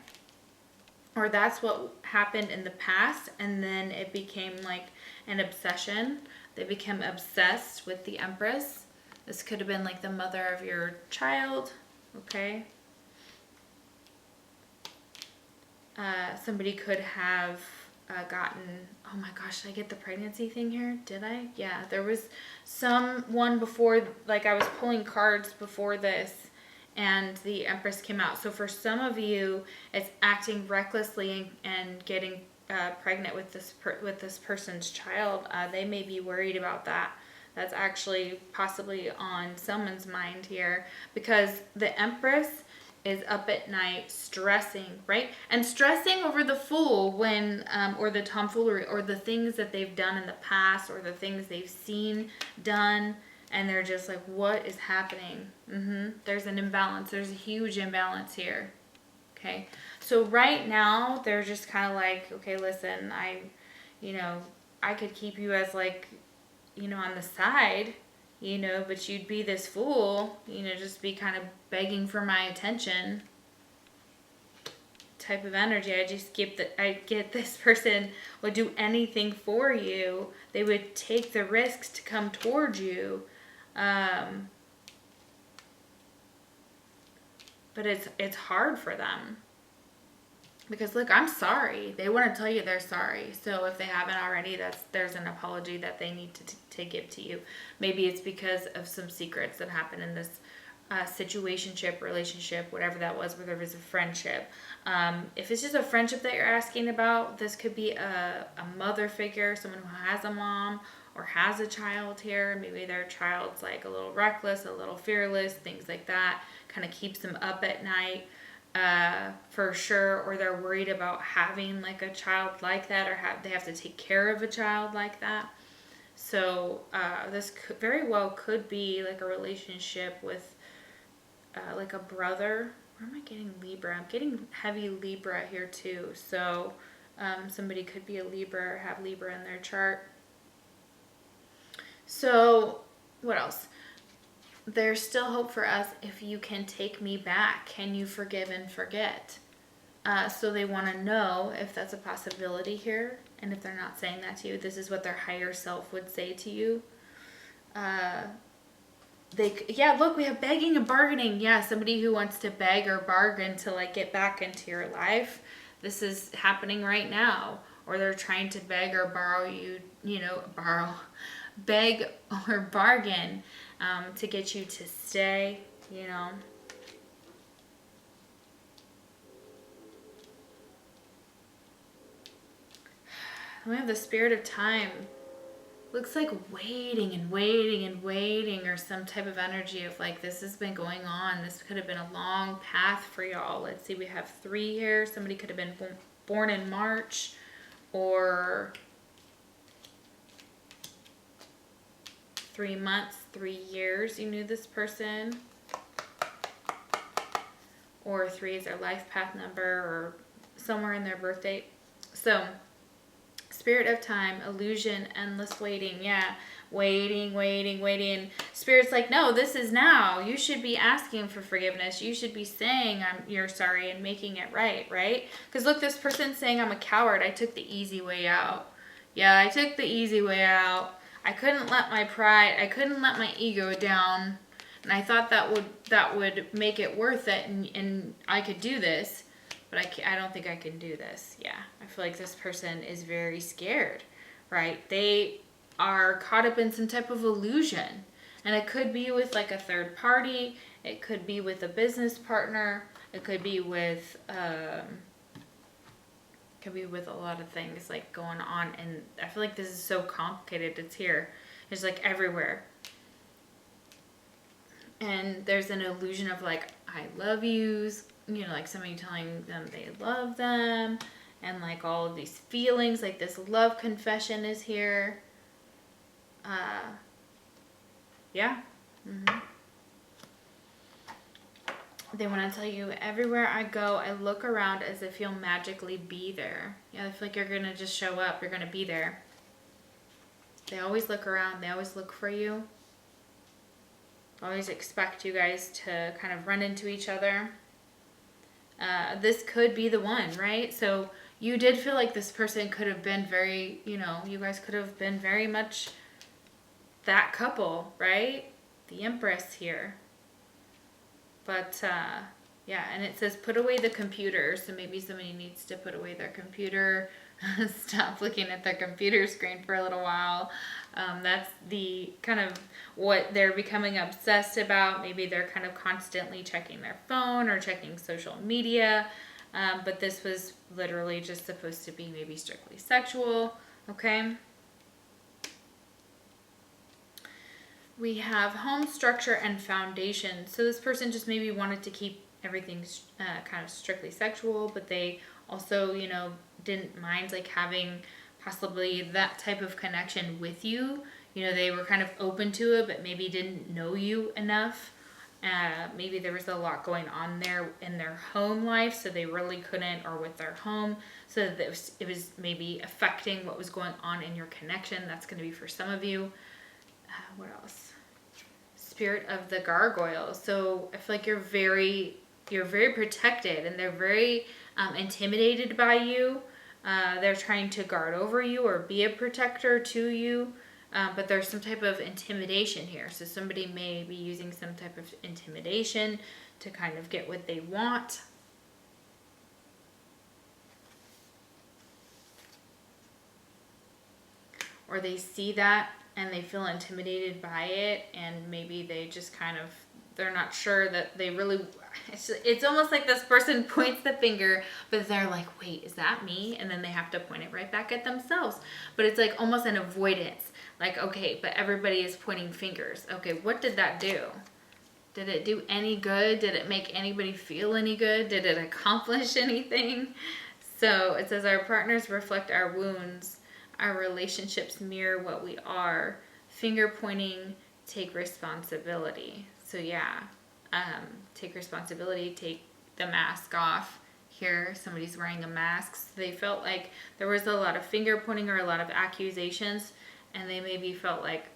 Or that's what happened in the past, and then it became like an obsession. They became obsessed with the Empress. This could have been like the mother of your child, okay? Somebody could have gotten, oh my gosh, did I get the pregnancy thing here? Did I? Yeah, there was someone before, like I was pulling cards before this, and the Empress came out. So for some of you, it's acting recklessly and getting pregnant with this person's child. They may be worried about that. That's actually possibly on someone's mind here, because the Empress is up at night stressing, right? And stressing over the Fool when, or the tomfoolery, or the things that they've done in the past, or the things they've seen done, and they're just like, what is happening? There's an imbalance. There's a huge imbalance here, okay? So right now, they're just kind of like, okay, listen, I could keep you as like, on the side, but you'd be this fool, just be kind of begging for my attention type of energy. I get this person would do anything for you. They would take the risks to come towards you. But it's hard for them. Because look, I'm sorry. They want to tell you they're sorry. So if they haven't already, there's an apology that they need to give to you. Maybe it's because of some secrets that happened in this situationship, relationship, whatever that was, whether it was a friendship. If it's just a friendship that you're asking about, this could be a mother figure, someone who has a mom or has a child here. Maybe their child's like a little reckless, a little fearless, things like that. Kind of keeps them up at night. For sure, or they're worried about having like a child like that, or they have to take care of a child like that. So this very well could be like a relationship with like a brother. Where am I getting Libra? I'm getting heavy Libra here too. So somebody could be a Libra or have Libra in their chart. So what else? There's still hope for us if you can take me back. Can you forgive and forget? So they want to know if that's a possibility here. And if they're not saying that to you, this is what their higher self would say to you. Look, we have begging and bargaining. Yeah, somebody who wants to beg or bargain to like get back into your life. This is happening right now. Or they're trying to beg or borrow you, beg or bargain to get you to stay, We have the Spirit of Time. Looks like waiting and waiting and waiting, or some type of energy of like, this has been going on. This could have been a long path for y'all. Let's see, we have 3 here. Somebody could have been born in March, or 3 months, 3 years you knew this person, or 3 is their life path number, or somewhere in their birth date. So Spirit of Time, illusion, endless waiting. Yeah, waiting. Spirit's like, no, this is now. You should be asking for forgiveness. You should be saying you're sorry and making it right? Because look, this person's saying I'm a coward. I took the easy way out. Yeah, I took the easy way out. I couldn't let my pride, I couldn't let my ego down, and I thought that would make it worth it, and I could do this, but I don't think I can do this. Yeah, I feel like this person is very scared, right? They are caught up in some type of illusion, and it could be with like a third party, it could be with a business partner, it could be with a lot of things like going on, and I feel like this is so complicated. It's here. It's like everywhere. And there's an illusion of like, I love yous, like somebody telling them they love them, and like all of these feelings, like this love confession is here. Yeah. They want to tell you, everywhere I go, I look around as if you'll magically be there. Yeah, I feel like you're going to just show up. You're going to be there. They always look around. They always look for you. Always expect you guys to kind of run into each other. This could be the one, right? So you did feel like this person could have been very, you know, you guys could have been very much that couple, right? The Empress here. But, yeah, and it says put away the computer. So maybe somebody needs to put away their computer. Stop looking at their computer screen for a little while. That's the kind of what they're becoming obsessed about. Maybe they're kind of constantly checking their phone or checking social media. But this was literally just supposed to be maybe strictly sexual. Okay. We have home structure and foundation. So this person just maybe wanted to keep everything kind of strictly sexual, but they also, you know, didn't mind like having possibly that type of connection with you. You know, they were kind of open to it, but maybe didn't know you enough. Maybe there was a lot going on there in their home life, so they really couldn't, or with their home, so that it was maybe affecting what was going on in your connection. That's going to be for some of you. What else? Spirit of the gargoyle. So I feel like you're very protected, and they're very intimidated by you. They're trying to guard over you or be a protector to you. But there's some type of intimidation here. So somebody may be using some type of intimidation to kind of get what they want. Or they see that and they feel intimidated by it, and maybe they just kind of, they're not sure that they really, it's almost like this person points the finger, but they're like, wait, is that me? And then they have to point it right back at themselves. But it's like almost an avoidance. Like, okay, but everybody is pointing fingers. Okay, what did that do? Did it do any good? Did it make anybody feel any good? Did it accomplish anything? So it says our partners reflect our wounds. Our relationships mirror what we are. Finger pointing, take responsibility. So yeah, take responsibility, take the mask off. Here, somebody's wearing a mask. So they felt like there was a lot of finger pointing or a lot of accusations, and they maybe felt like,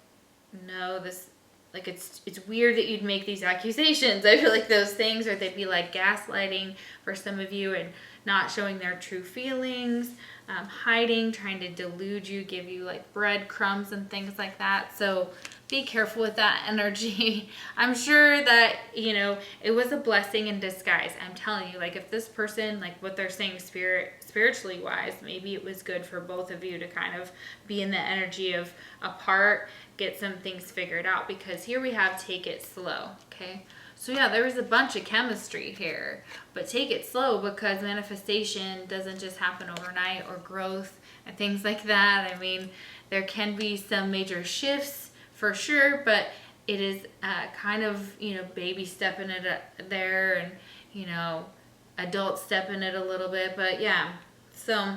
no, this, like it's weird that you'd make these accusations. I feel like those things, or they'd be like gaslighting for some of you and not showing their true feelings, hiding, trying to delude you, give you like breadcrumbs and things like that. So be careful with that energy. I'm sure that, you know, it was a blessing in disguise. I'm telling you, like if this person, like what they're saying spiritually wise, maybe it was good for both of you to kind of be in the energy of apart, get some things figured out, because here we have take it slow. Okay. So yeah, there was a bunch of chemistry here, but take it slow, because manifestation doesn't just happen overnight, or growth and things like that. I mean, there can be some major shifts for sure, but it is kind of, you know, baby stepping it there, and, you know, adult stepping it a little bit. But yeah, so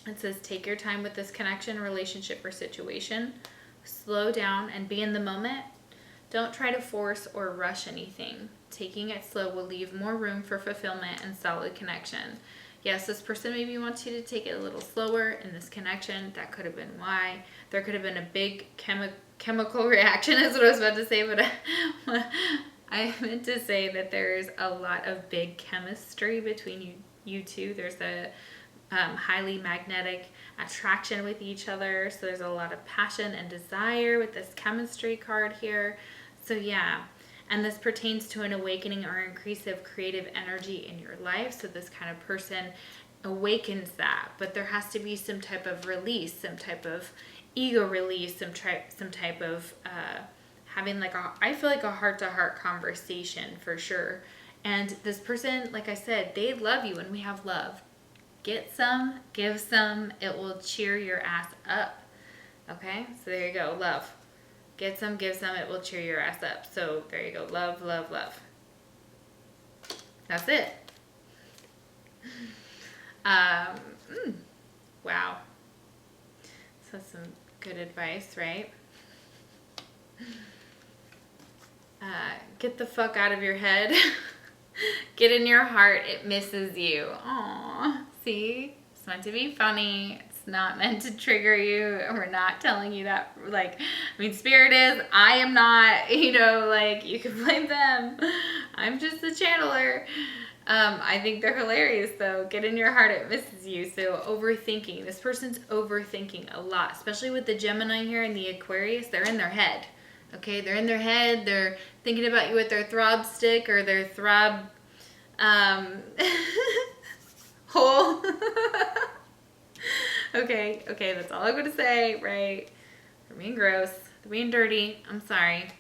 it says take your time with this connection, relationship, or situation. Slow down and be in the moment. Don't try to force or rush anything. Taking it slow will leave more room for fulfillment and solid connection. Yes, this person maybe wants you to take it a little slower in this connection. That could have been why. There could have been a big chemical reaction is what I was about to say, but I meant to say that there's a lot of big chemistry between you two. There's a highly magnetic attraction with each other. So there's a lot of passion and desire with this chemistry card here. So yeah, and this pertains to an awakening or increase of creative energy in your life. So this kind of person awakens that, but there has to be some type of release, some type of ego release, some type of having like I feel like a heart-to-heart conversation for sure. And this person, like I said, they love you, and we have love. Get some, give some, it will cheer your ass up. Okay, so there you go, love. Get some, give some, it will cheer your ass up. So there you go, love, love, love. That's it. Wow. So some good advice, right? Get the fuck out of your head. Get in your heart. It misses you. Aww. See? It's meant to be funny. It's not meant to trigger you. We're not telling you that. Like, I mean, Spirit is. I am not. You know, like, you can blame them. I'm just the channeler. I think they're hilarious, though. Get in your heart. It misses you. So, overthinking. This person's overthinking a lot. Especially with the Gemini here and the Aquarius. They're in their head. Okay, they're in their head. They're thinking about you with their throb stick or their throb hole. Okay, that's all I'm going to say, right? They're being gross. They're being dirty. I'm sorry.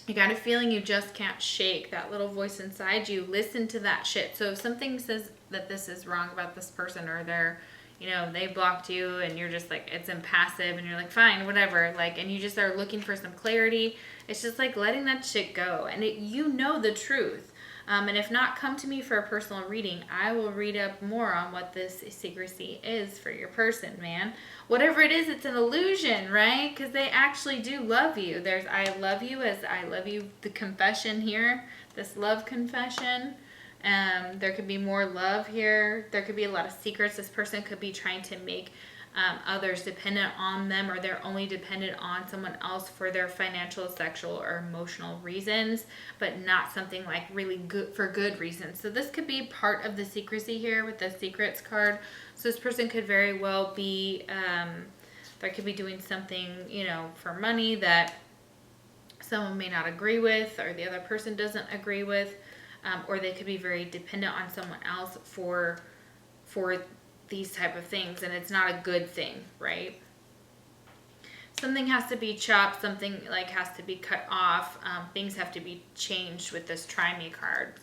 You got a feeling you just can't shake that little voice inside you. Listen to that shit. So if something says that this is wrong about this person or they're, you know, they blocked you and you're just like, it's impassive and you're like, fine, whatever. Like, and you just are looking for some clarity. It's just like letting that shit go. And you know the truth. And if not, come to me for a personal reading. I will read up more on what this secrecy is for your person, man. Whatever it is, it's an illusion, right? Because they actually do love you. There's I love you as I love you, the confession here, this love confession. There could be more love here. There could be a lot of secrets. This person could be trying to make others dependent on them, or they're only dependent on someone else for their financial, sexual, or emotional reasons, but not something like really good for good reasons. So this could be part of the secrecy here with the secrets card. So this person could very well be, they could be doing something, you know, for money that someone may not agree with, or the other person doesn't agree with. Or they could be very dependent on someone else for these type of things, and it's not a good thing, right? Something has to be chopped, something like has to be cut off, things have to be changed with this Try Me card.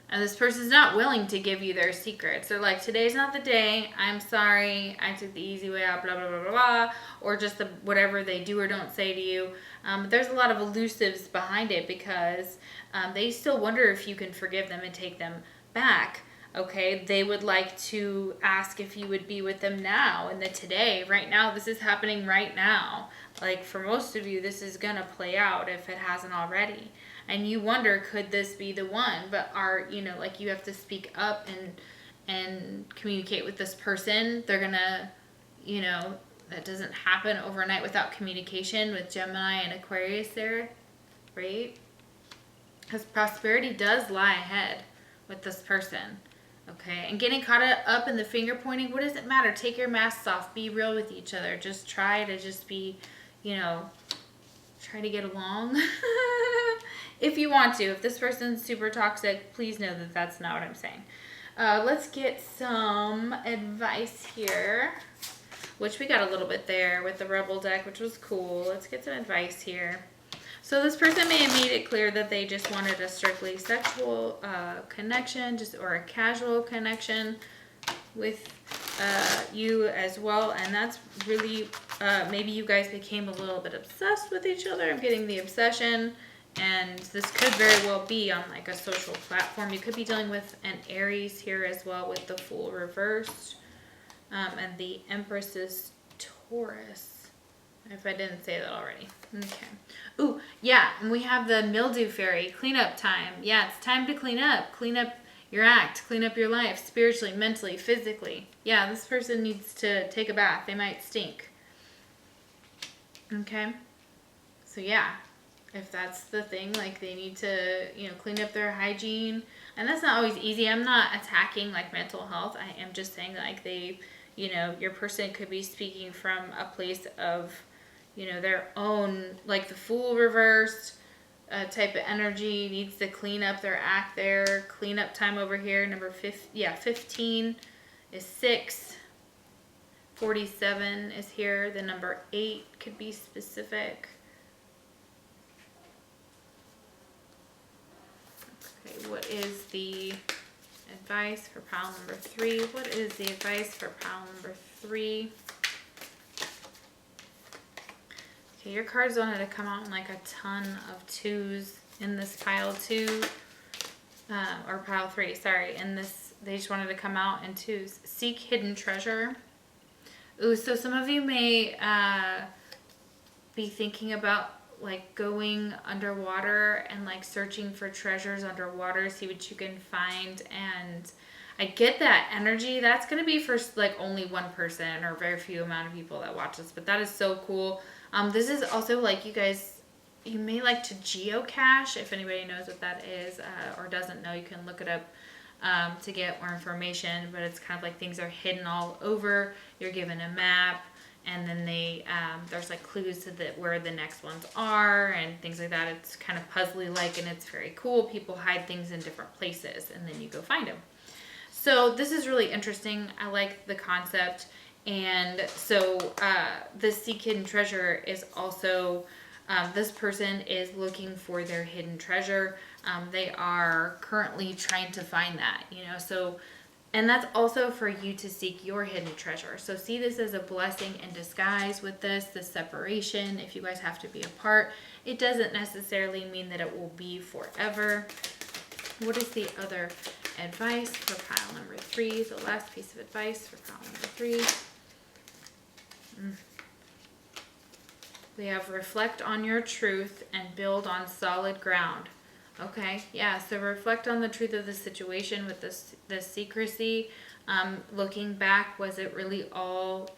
And this person's not willing to give you their secrets. They're like, today's not the day, I'm sorry, I took the easy way out, blah, blah, blah, blah, blah. Or just whatever they do or don't say to you. There's a lot of elusives behind it because they still wonder if you can forgive them and take them back. Okay, they would like to ask if you would be with them now in the today, right now. This is happening right now. Like for most of you, this is gonna play out if it hasn't already. And you wonder, could this be the one? But like you have to speak up and communicate with this person. They're gonna, that doesn't happen overnight without communication with Gemini and Aquarius there, right? Because prosperity does lie ahead with this person. Okay, and getting caught up in the finger pointing, what does it matter? Take your masks off. Be real with each other. Just try to just be, try to get along. If you want to. If this person's super toxic, please know that that's not what I'm saying. Let's get some advice here, which we got a little bit there with the Rebel deck, which was cool. Let's get some advice here. So this person may have made it clear that they just wanted a strictly sexual connection, or a casual connection with you as well. And that's really, maybe you guys became a little bit obsessed with each other. I'm getting the obsession. And this could very well be on like a social platform. You could be dealing with an Aries here as well with the Fool reversed. And the Empress is Taurus. If I didn't say that already. Okay. Ooh, yeah, and we have the Mildew Fairy. Cleanup time. Yeah, it's time to clean up. Clean up your act. Clean up your life. Spiritually, mentally, physically. Yeah, this person needs to take a bath. They might stink. Okay. So yeah, if that's the thing, like they need to, clean up their hygiene. And that's not always easy. I'm not attacking like mental health. I am just saying like they, your person could be speaking from a place of, their own, like the Fool reversed type of energy, needs to clean up their act there. Clean up time over here, 15 is 6. 47 is here. The number 8 could be specific. Okay, what is the advice for pile number 3? What is the advice for pile number 3? Okay, your cards wanted to come out in like a ton of 2s in this pile 2, or pile 3, sorry. In this, they just wanted to come out in 2s. Seek hidden treasure. Ooh, so some of you may be thinking about like going underwater and like searching for treasures underwater, see what you can find. And I get that energy. That's going to be for like only one person or very few amount of people that watch this, but that is so cool. This is also like, you guys, you may like to geocache. If anybody knows what that is, or doesn't know, you can look it up to get more information. But it's kind of like things are hidden all over. You're given a map, and then there's like clues to where the next ones are and things like that. It's kind of puzzly like, and it's very cool. People hide things in different places, and then you go find them. So this is really interesting. I like the concept. And so the Seek Hidden Treasure is also, this person is looking for their hidden treasure. They are currently trying to find that, you know, so, and that's also for you to seek your hidden treasure. So see this as a blessing in disguise with this separation. If you guys have to be apart, it doesn't necessarily mean that it will be forever. What is the other advice for pile number 3? The last piece of advice for pile number 3. We have reflect on your truth and build on solid ground. Okay, yeah, so reflect on the truth of the situation with this secrecy. Looking back, was it really all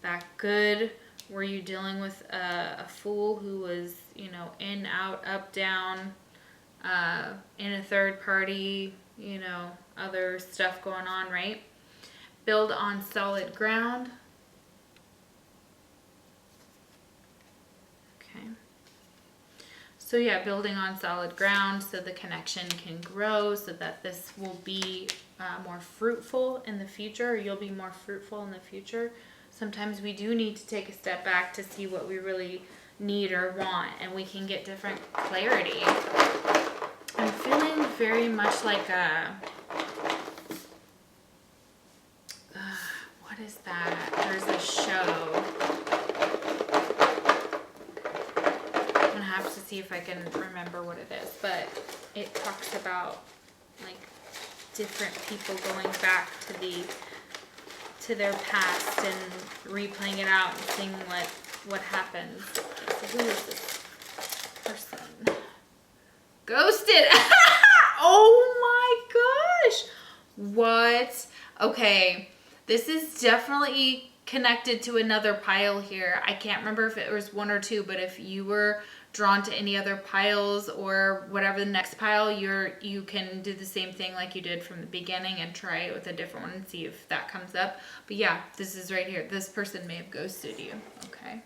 that good? Were you dealing with a fool who was, you know, in, out, up, down, in a third party, you know, other stuff going on, right? Build on solid ground. Okay. So yeah, building on solid ground so the connection can grow, so that this will be more fruitful in the future. You'll be more fruitful in the future. Sometimes we do need to take a step back to see what we really need or want, and we can get different clarity. I'm feeling very much like what is that? There's a show. Have to see if I can remember what it is, but it talks about like different people going back to their past and replaying it out and seeing what happens. So who is this person? Ghosted. Oh my gosh. What? Okay, this is definitely connected to another pile here. I can't remember if it was 1 or 2, but if you were drawn to any other piles or whatever the next pile, you can do the same thing like you did from the beginning and try it with a different one and see if that comes up. But yeah, this is right here. This person may have ghosted you. Okay.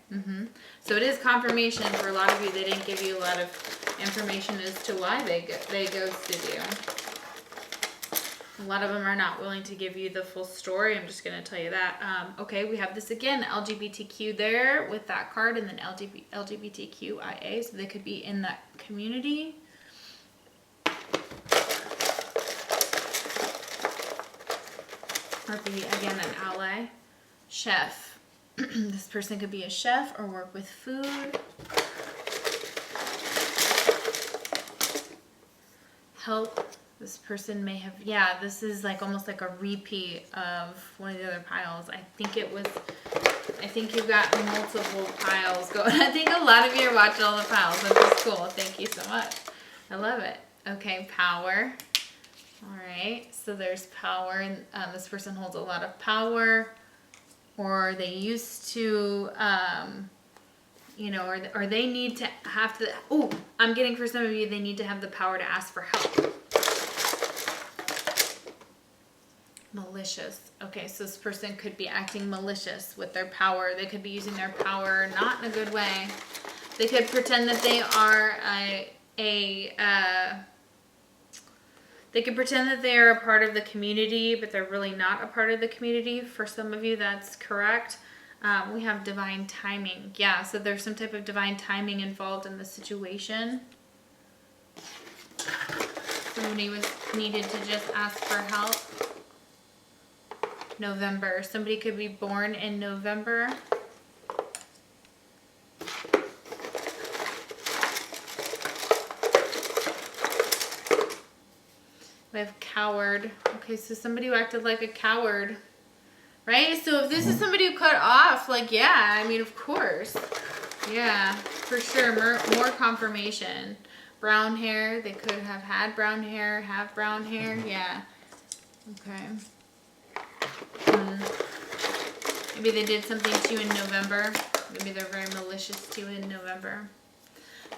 So it is confirmation for a lot of you. They didn't give you a lot of information as to why they ghosted you. A lot of them are not willing to give you the full story. I'm just going to tell you that. Okay, we have this again, LGBTQ there with that card, and then LGBTQIA, so they could be in that community. Or be, again, an ally. Chef. This person could be a chef or work with food. Help. This person may have, yeah, this is like almost like a repeat of one of the other piles. I think you've got multiple piles going. I think a lot of you are watching all the piles. That's cool. Thank you so much. I love it. Okay, power. All right, so there's power, and this person holds a lot of power, or they used to, you know, or they need to have to, oh, I'm getting for some of you, they need to have the power to ask for help. Malicious. Okay, so this person could be acting malicious with their power. They could be using their power not in a good way. They could pretend that they are they could pretend that they are a part of the community, but they're really not a part of the community. For some of you, that's correct. We have divine timing. Yeah, so there's some type of divine timing involved in the situation. Somebody needed to just ask for help. November. Somebody could be born in November. We have coward. Okay, so somebody who acted like a coward, right? So if this is somebody who cut off, like, yeah, I mean, of course. Yeah. For sure, more confirmation. Brown hair, they could have had brown hair, have brown hair, yeah. Okay. Maybe they did something to you in November. Maybe they're very malicious to you in November.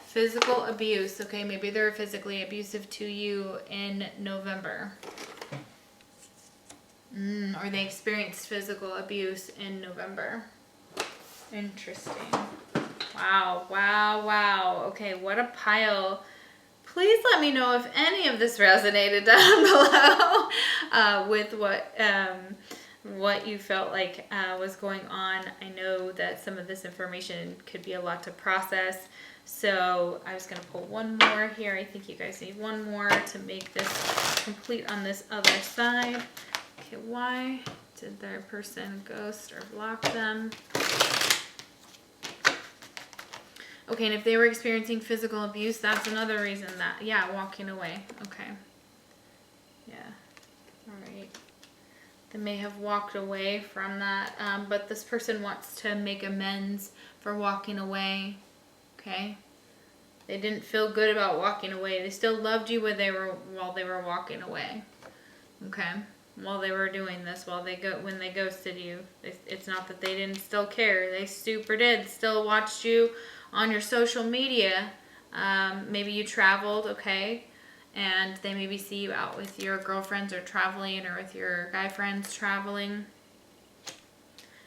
Physical abuse, okay, maybe they're physically abusive to you in November. Or they experienced physical abuse in November. Interesting. Wow, wow, wow. Okay, what a pile. Please let me know if any of this resonated down below with what you felt like was going on. I know that some of this information could be a lot to process. So I was going to pull one more here. I think you guys need one more to make this complete on this other side. Okay, why did their person ghost or block them? Okay, and if they were experiencing physical abuse, that's another reason that, yeah, walking away. Okay. Yeah. All right. They may have walked away from that, but this person wants to make amends for walking away. Okay. They didn't feel good about walking away. They still loved you while they were walking away. Okay. While they were doing this, when they ghosted you, it's not that they didn't still care. They super did. Still watched you on your social media. Maybe you traveled, okay, and they maybe see you out with your girlfriends or traveling, or with your guy friends traveling.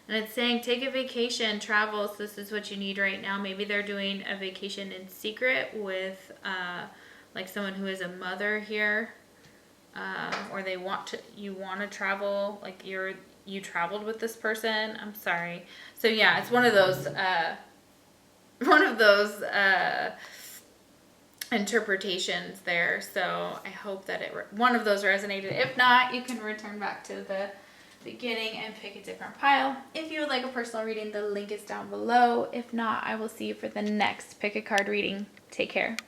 And it's saying take a vacation, travels. This is what you need right now. Maybe they're doing a vacation in secret with like someone who is a mother here, or you want to travel, like you traveled with this person. I'm sorry. So yeah, it's one of those interpretations there. So I hope that one of those resonated. If not, you can return back to the beginning and pick a different pile. If you would like a personal reading, the link is down below. If not, I will see you for the next pick a card reading. Take care.